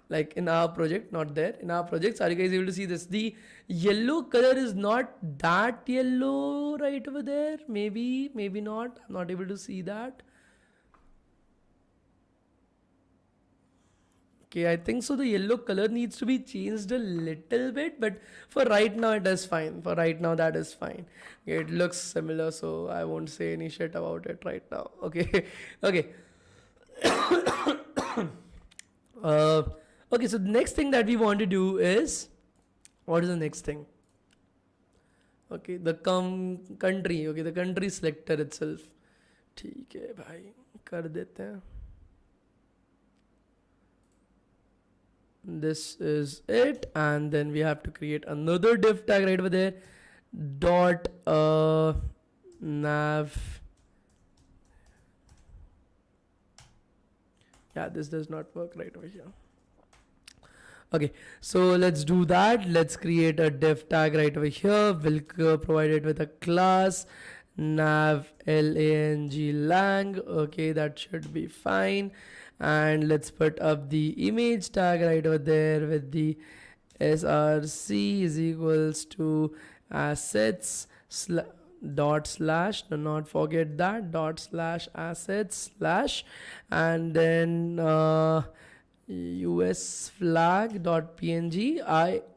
Like in our project, not there. In our projects, are you guys able to see this? The yellow color is not that yellow right over there. Maybe, maybe not. I'm not able to see that. Okay, I think so. The yellow color needs to be changed a little bit, but for right now, it is fine. For right now, that is fine. Okay, it looks similar, so I won't say any shit about it right now. Okay, okay. uh, okay, so the next thing that we want to do is, what is the next thing? Okay, the country. Okay, the country selector itself. ठीक है भाई, कर देते हैं. This is it, and then we have to create another div tag right over there. Dot nav. Yeah, this does not work right over here. Okay, so let's do that. Let's create a div tag right over here. We'll provide it with a class nav lang. Okay, that should be fine. And let's put up the image tag right over there with the src is equals to assets dot slash, do not forget that, dot slash assets slash, and then US flag dot png.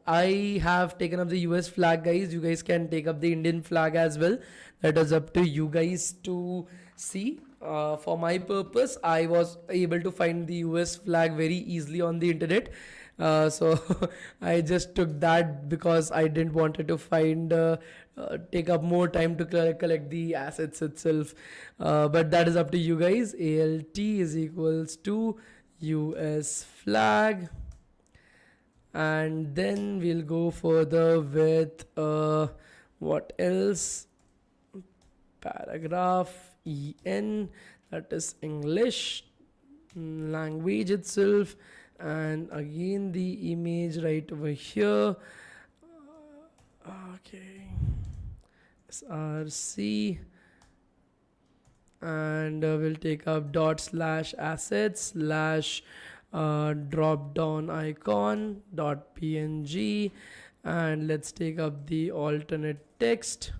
I have taken up the US flag, guys. You guys can take up the Indian flag as well. That is up to you guys to see. For my purpose, I was able to find the US flag very easily on the internet. So I just took that because I didn't want it to find take up more time to collect the assets itself. But that is up to you guys. ALT is equals to US flag, and then we'll go further with what else, paragraph en, that is English language itself, and again the image right over here. Okay, src, and we'll take up dot slash assets slash drop down icon dot png, and let's take up the alternate text.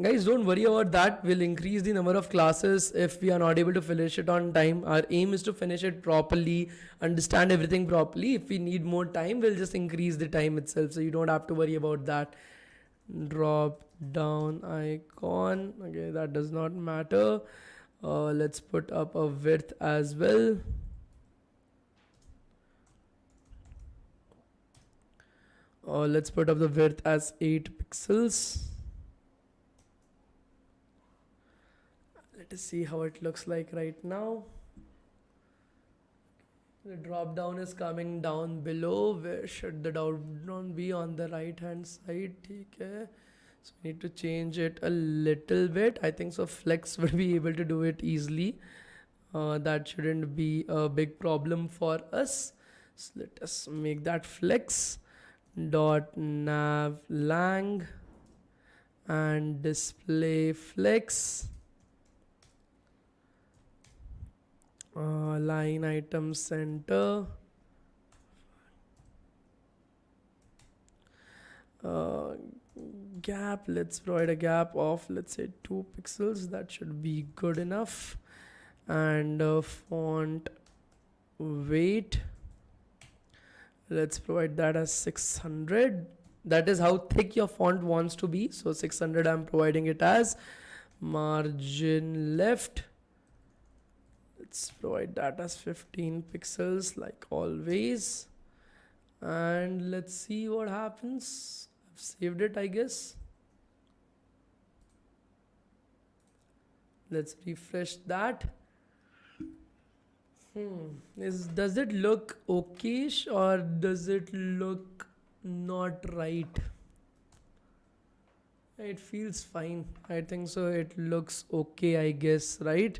Guys, don't worry about that. We'll increase the number of classes if we are not able to finish it on time. Our aim is to finish it properly, understand everything properly. If we need more time, we'll just increase the time itself, so you don't have to worry about that. Drop down icon. Okay, that does not matter. Let's put up a width as well. Let's put up the width as 8 pixels. Let us see how it looks like right now. The drop down is coming down below. Where should the drop down be? On the right hand side. Okay. So we need to change it a little bit. I think so Flex will be able to do it easily. That shouldn't be a big problem for us. So let us make that Flex dot nav lang and display flex. Line item center, gap, let's provide a gap of, let's say, 2 pixels. That should be good enough. And font weight, let's provide that as 600. That is how thick your font wants to be, so 600 I'm providing it as. Margin left, let's provide that as 15 pixels like always, and let's see what happens. I've saved it, I guess. Let's refresh that. Does it look okayish or does it look not right? It feels fine. I think so. It looks okay, I guess, right?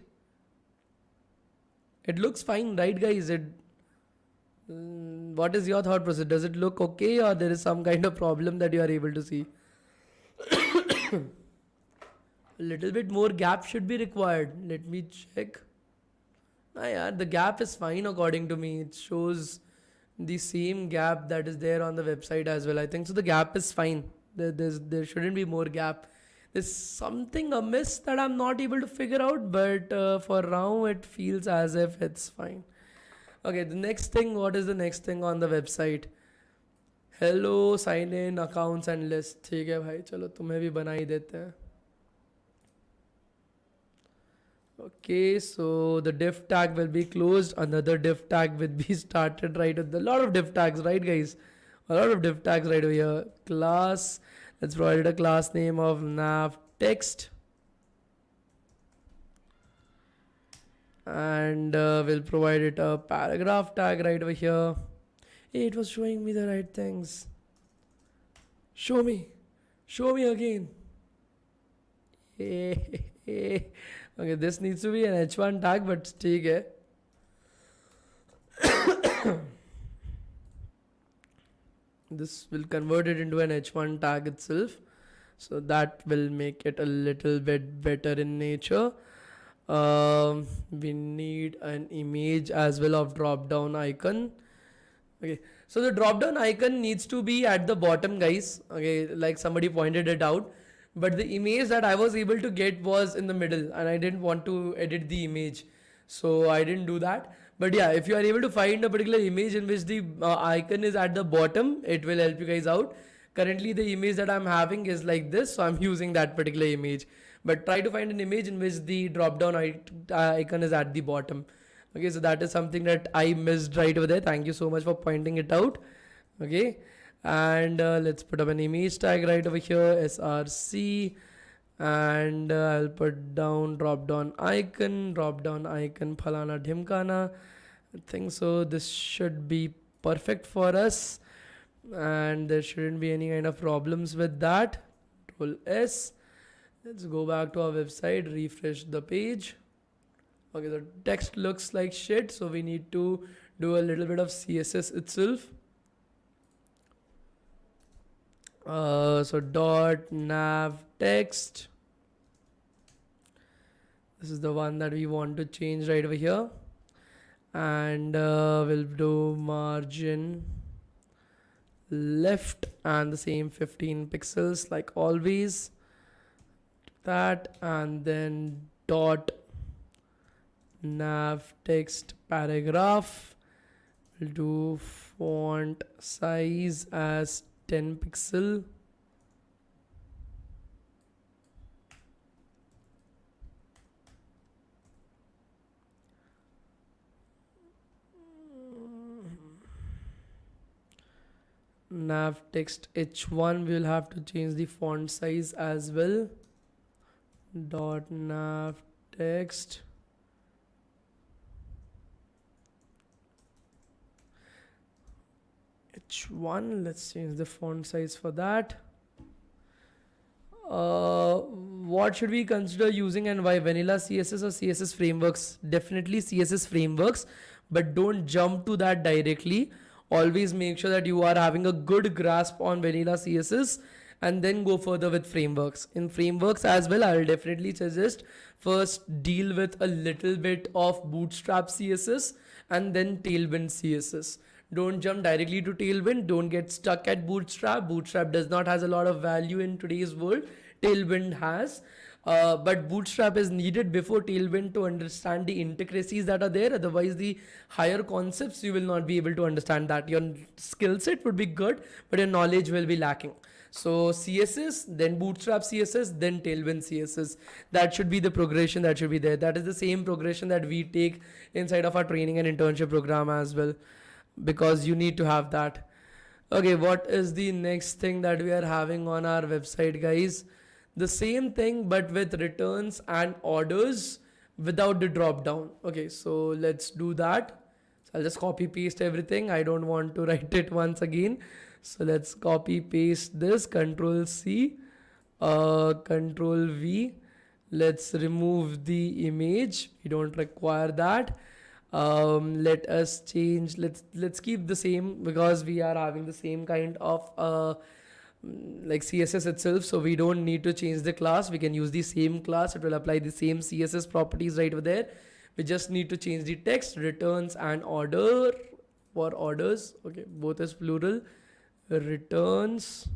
It looks fine, right, guys? What is your thought process? Does it look okay or there is some kind of problem that you are able to see? A little bit more gap should be required. Let me check. Yeah, the gap is fine according to me. It shows the same gap that is there on the website as well. I think so. The gap is fine. There shouldn't be more gap. There's something amiss that I'm not able to figure out, but for now it feels as if it's fine. Okay, the next thing. What is the next thing on the website? Hello, sign in, accounts and list. ठीक है भाई, चलो तुम्हें भी बना ही देते हैं. Okay, so the div tag will be closed. Another div tag will be started, right? A lot of div tags, right, guys? A lot of div tags right over here. Class. Let's provide a class name of nav text. And we'll provide it a paragraph tag right over here. Hey, it was showing me the right things. Show me. Show me again. Okay, this needs to be an h1 tag, but ठीक है. This will convert it into an h1 tag itself, so that will make it a little bit better in nature. We need an image as well of drop down icon. Okay, so the drop down icon needs to be at the bottom, guys. Okay, like somebody pointed it out, but the image that I was able to get was in the middle and I didn't want to edit the image, so I didn't do that. But yeah, if you are able to find a particular image in which the icon is at the bottom, it will help you guys out. Currently the image that I'm having is like this, so I'm using that particular image, but try to find an image in which the drop down icon is at the bottom. Okay, so that is something that I missed right over there. Thank you so much for pointing it out. Okay, and let's put up an image tag right over here, src, and I'll put down drop down icon phalana dhimkana. I think so this should be perfect for us and there shouldn't be any kind of problems with that. Control S. Let's go back to our website, refresh the page. Okay, the text looks like shit, so we need to do a little bit of CSS itself. So dot nav text. This is the one that we want to change right over here, and we'll do margin left and the same 15 pixels like always. That, and then dot nav text paragraph. We'll do font size as 10 pixel. Nav text h1, we'll have to change the font size as well. Dot nav text h1, let's change the font size for that. What should we consider using and why? Vanilla CSS or CSS frameworks? Definitely CSS frameworks, but don't jump to that directly. Always make sure that you are having a good grasp on vanilla CSS and then go further with frameworks. In frameworks as well, I'll definitely suggest first deal with a little bit of Bootstrap CSS and then Tailwind CSS. Don't jump directly to Tailwind. Don't get stuck at Bootstrap. Bootstrap does not has a lot of value in today's world. Tailwind has. But Bootstrap is needed before Tailwind to understand the intricacies that are there. Otherwise, the higher concepts, you will not be able to understand that. Your skill set would be good, but your knowledge will be lacking. So CSS, then Bootstrap CSS, then Tailwind CSS. That should be the progression that should be there. That is the same progression that we take inside of our training and internship program as well, because you need to have that. Okay, what is the next thing that we are having on our website, guys? The same thing, but with returns and orders. without the drop down. Okay, so let's do that. So I'll just copy paste everything. I don't want to write it once again. So let's copy paste this, Control C, Control V. Let's remove the image. We don't require that. Let us change. Let's keep the same because we are having the same kind of like CSS itself, so we don't need to change the class. We can use the same class. It will apply the same CSS properties right over there. We just need to change the text, returns and order for orders. Okay, both is plural. Returns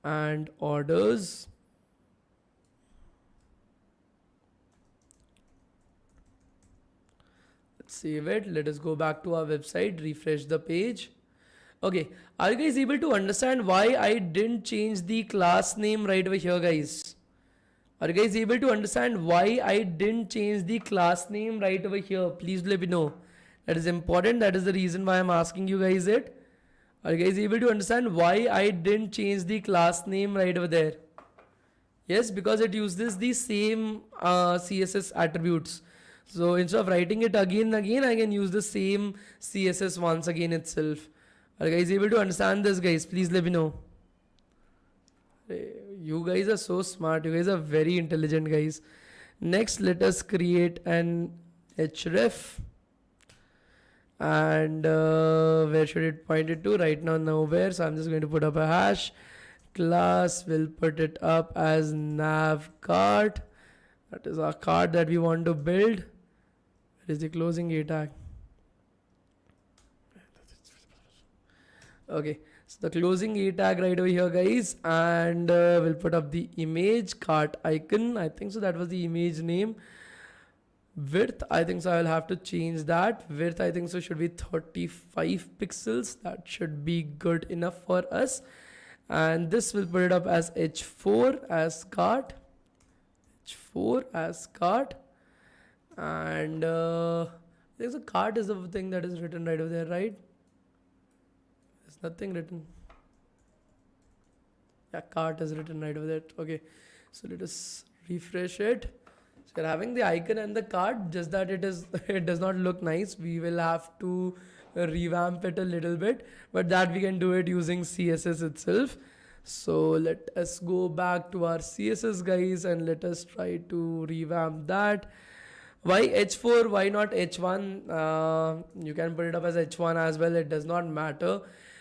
and orders. Let's save it. Let us go back to our website, refresh the page. Okay, are you guys able to understand why I didn't change the class name right over here, guys? Are you guys able to understand why I didn't change the class name right over here? Please let me know. That is important. That is the reason why I'm asking you guys it. Are you guys able to understand why I didn't change the class name right over there? Yes, because it uses the same CSS attributes. So instead of writing it again and again, I can use the same CSS once again itself. Are you guys able to understand this, guys? Please let me know. You guys are so smart. You guys are very intelligent, guys. Next, let us create an href. And where should it point it to? Right now, nowhere. So I'm just going to put up a hash. Class will put it up as nav cart. That is our cart that we want to build. Where is the closing A tag? Okay, so the closing A tag right over here, guys, and we'll put up the image cart icon. I think so that was the image name. Width, I think so I'll have to change that. Width, I think so should be 35 pixels. That should be good enough for us. And this will put it up as h4 as cart. H4 as cart. And I think the cart is the thing that is written right over there, right? There's nothing written. Yeah, cart is written right over there. Okay, so let us refresh it. So you're having the icon and the cart, just that it does not look nice. We will have to revamp it a little bit, but that we can do it using CSS itself. So let us go back to our CSS, guys, and let us try to revamp that. Why h4? Why not h1? You can put it up as h1 as well. It does not matter.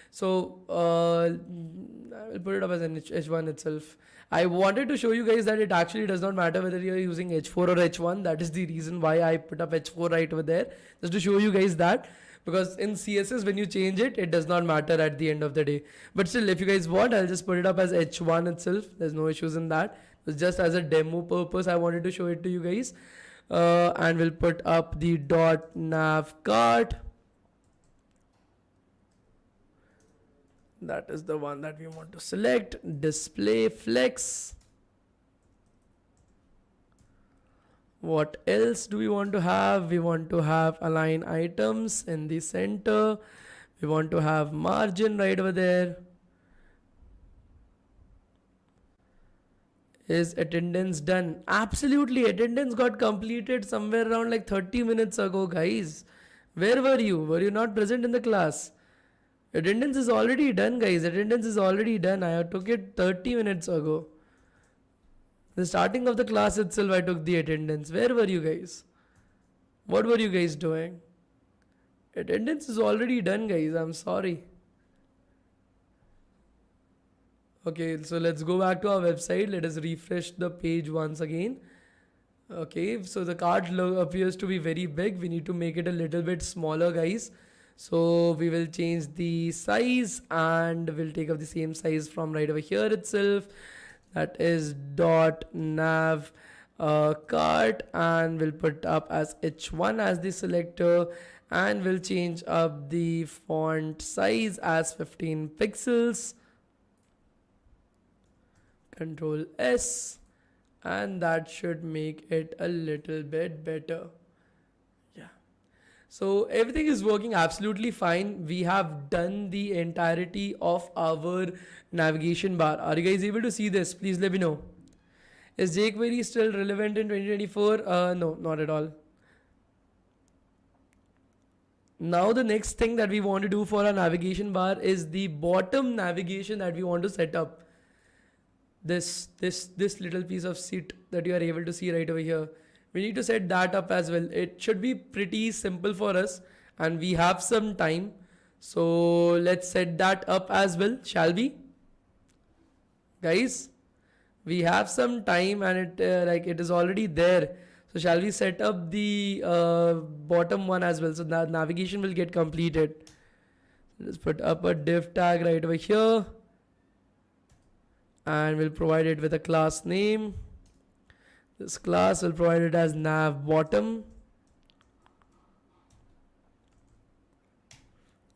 So I will put it up as an h1 itself. I wanted to show you guys that it actually does not matter whether you're using h4 or h1. That is the reason why I put up h4 right over there, just to show you guys that, because in CSS when you change it, it does not matter at the end of the day. But still, if you guys want, I'll just put it up as h1 itself. There's no issues in that. It's just as a demo purpose I wanted to show it to you guys. And we'll put up the .nav cart. That is the one that we want to select. Display flex. What else do we want to have? We want to have align items in the center. We want to have margin right over there. Is attendance done? Absolutely, attendance got completed somewhere around like 30 minutes ago, guys. Where were you? Were you not present in the class? Attendance is already done, guys. Attendance is already done. I took it 30 minutes ago. The starting of the class itself, I took the attendance. Where were you guys? What were you guys doing? Attendance is already done, guys. I'm sorry. Okay, so let's go back to our website. Let us refresh the page once again. Okay, so the card appears to be very big. We need to make it a little bit smaller, guys. So we will change the size and we'll take up the same size from right over here itself. That is .nav cart, and we'll put up as h1 as the selector, and we'll change up the font size as 15 pixels. Control S, and that should make it a little bit better. Yeah, so everything is working absolutely fine. We have done the entirety of our navigation bar. Are you guys able to see this? Please let me know. Is jQuery still relevant in 2024? No, not at all. Now the next thing that we want to do for our navigation bar is the bottom navigation that we want to set up. This little piece of seat that you are able to see right over here. We need to set that up as well. It should be pretty simple for us and we have some time. So let's set that up as well, shall we? Guys, we have some time and it is already there. So shall we set up the bottom one as well, so that navigation will get completed. Let's put up a div tag right over here and we'll provide it with a class name. This class will provide it as nav bottom,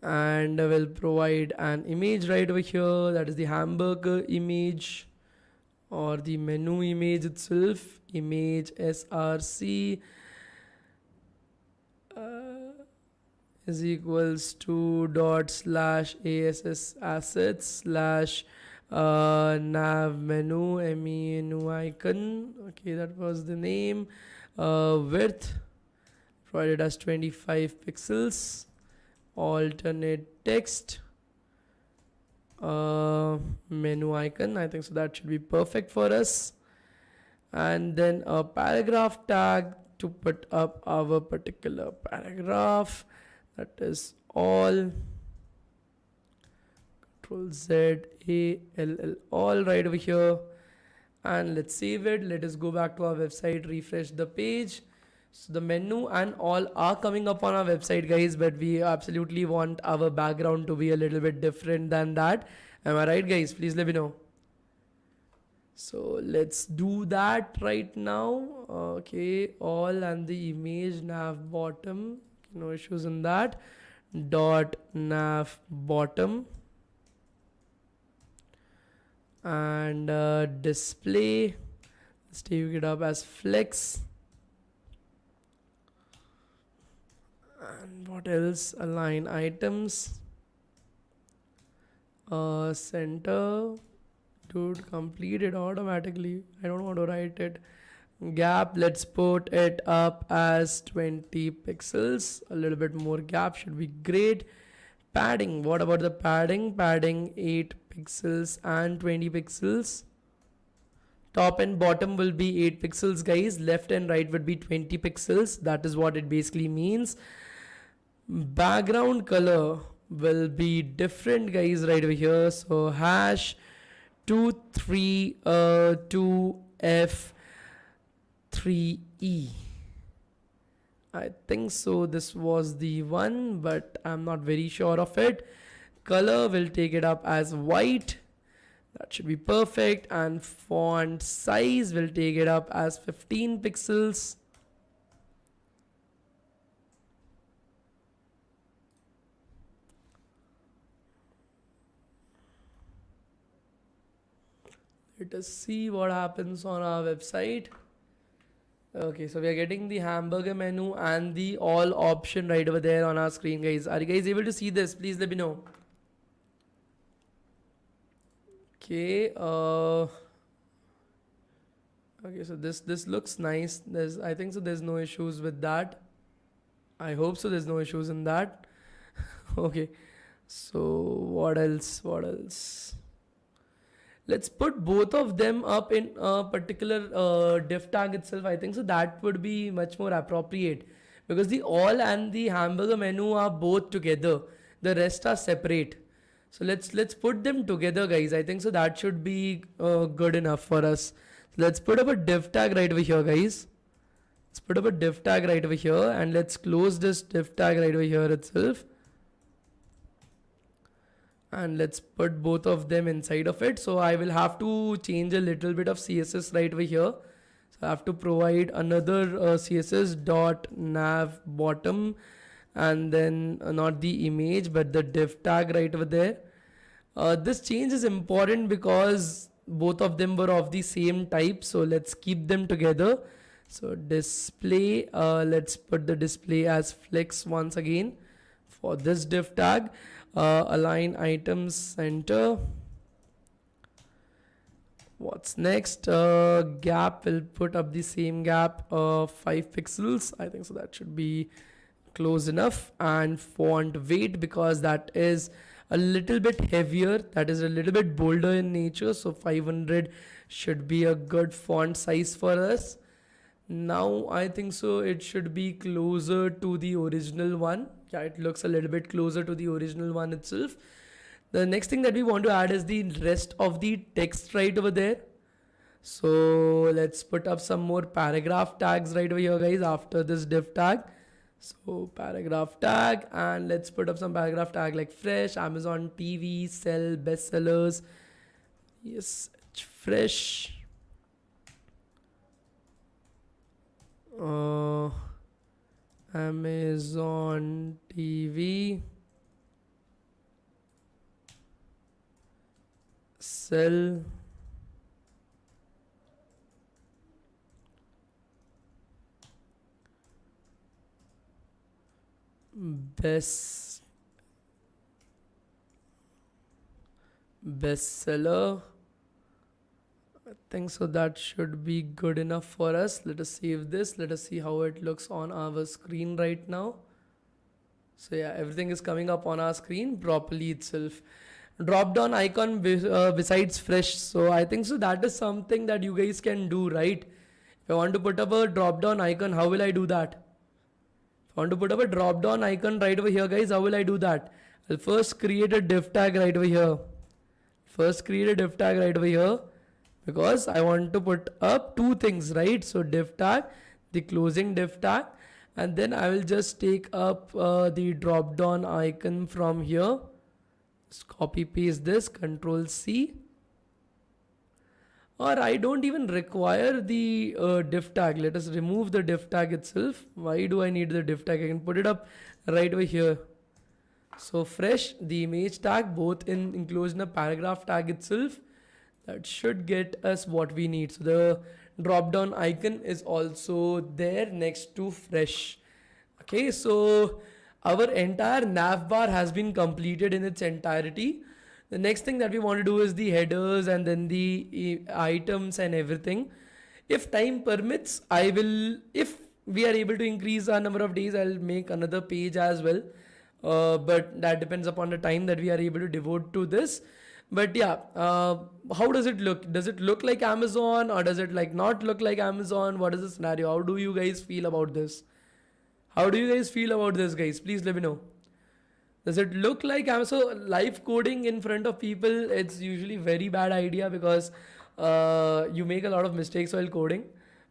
and we'll provide an image right over here, that is the hamburger image or the menu image itself, image src is equals to dot slash ass assets slash nav menu menu icon. Okay, that was the name. Width provided as 25 pixels. Alternate text, menu icon, I think so that should be perfect for us. And then a paragraph tag to put up our particular paragraph, that is all, Control Z A L L, all right over here. And let's save it. Let us go back to our website, refresh the page. So the menu and all are coming up on our website, guys, but we absolutely want our background to be a little bit different than that. Am I right, guys? Please let me know. So let's do that right now. Okay, all and the image nav bottom, no issues in that. Dot nav bottom and display, let's take it up as flex. And what else? Align items, center, dude, complete it automatically. I don't want to write it. Gap, let's put it up as 20 pixels. A little bit more gap should be great. Padding, what about the padding? Padding 8 pixels and 20 pixels. Top and bottom will be 8 pixels, guys. Left and right would be 20 pixels. That is what it basically means. Background color will be different, guys, right over here. So hash 232F3E. I think so this was the one, but I'm not very sure of it. Color will take it up as white. That should be perfect. And font size will take it up as 15 pixels. Let us see what happens on our website. Okay, so we are getting the hamburger menu and the all option right over there on our screen, guys. Are you guys able to see this? Please let me know. Okay, okay, so this looks nice. I think so there's no issues with that. I hope so there's no issues in that. Okay, so what else? Let's put both of them up in a particular div tag itself. I think so that would be much more appropriate, because the all and the hamburger menu are both together. The rest are separate. So let's put them together, guys. I think so that should be good enough for us. So let's put up a div tag right over here, guys. Let's put up a div tag right over here and let's close this div tag right over here itself. And let's put both of them inside of it. So I will have to change a little bit of CSS right over here. So I have to provide another CSS dot nav bottom, and then not the image but the div tag right over there. This change is important because both of them were of the same type, so let's keep them together. So display, let's put the display as flex once again for this div tag. Align items center, What's next? Gap, will put up the same gap, 5 pixels. I think so that should be close enough. And font weight, because that is a little bit heavier, that is a little bit bolder in nature, so 500 should be a good font size for us. Now I think so it should be closer to the original one. Yeah, it looks a little bit closer to the original one itself. The next thing that we want to add is the rest of the text right over there. So let's put up some more paragraph tags right over here, guys, after this div tag. So paragraph tag, and let's put up some paragraph tag like fresh, Amazon TV, sell, bestsellers. Yes, fresh. Amazon TV, sell, bestseller. I think so that should be good enough for us. Let us save this. Let us see how it looks on our screen right now. So yeah, everything is coming up on our screen properly itself. Drop down icon besides fresh. So I think so that is something that you guys can do, right? If I want to put up a drop down icon, how will I do that? If I want to put up a drop down icon right over here, guys, how will I do that? I'll first create a div tag right over here. Because I want to put up two things, right? So div tag, the closing div tag, and then I will just take up the drop down icon from here. Just copy paste this, Control C. Or I don't even require the div tag. Let us remove the div tag itself. Why do I need the div tag? I can put it up right over here. So fresh, the image tag, both enclosed in a paragraph tag itself. That should get us what we need. So the drop down icon is also there next to fresh. Okay, so our entire nav bar has been completed in its entirety. The next thing that we want to do is the headers and then the items and everything. If time permits, if we are able to increase our number of days, I'll make another page as well. But that depends upon the time that we are able to devote to this. But yeah, how does it look? Does it look like Amazon, or does it like not look like Amazon? What is the scenario? How do you guys feel about this? Guys? Please let me know. Does it look like Amazon? So live coding in front of people, it's usually very bad idea, because you make a lot of mistakes while coding.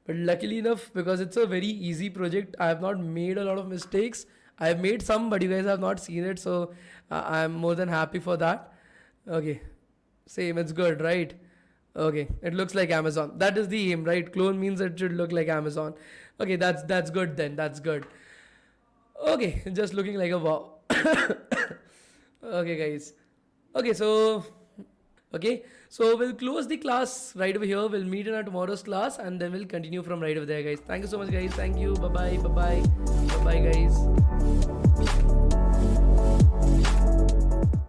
But luckily enough, because it's a very easy project, I have not made a lot of mistakes. I have made some, but you guys have not seen it, so I'm more than happy for that. Okay, same, it's good, right? Okay, it looks like Amazon. That is the aim, right? Clone means it should look like Amazon. Okay, that's good then. That's good. Okay, just looking like a wow. Okay, guys. Okay, so we'll close the class right over here. We'll meet in our tomorrow's class, and then we'll continue from right over there, guys. Thank you so much, guys. Thank you. Bye bye. Bye bye. Bye bye, guys.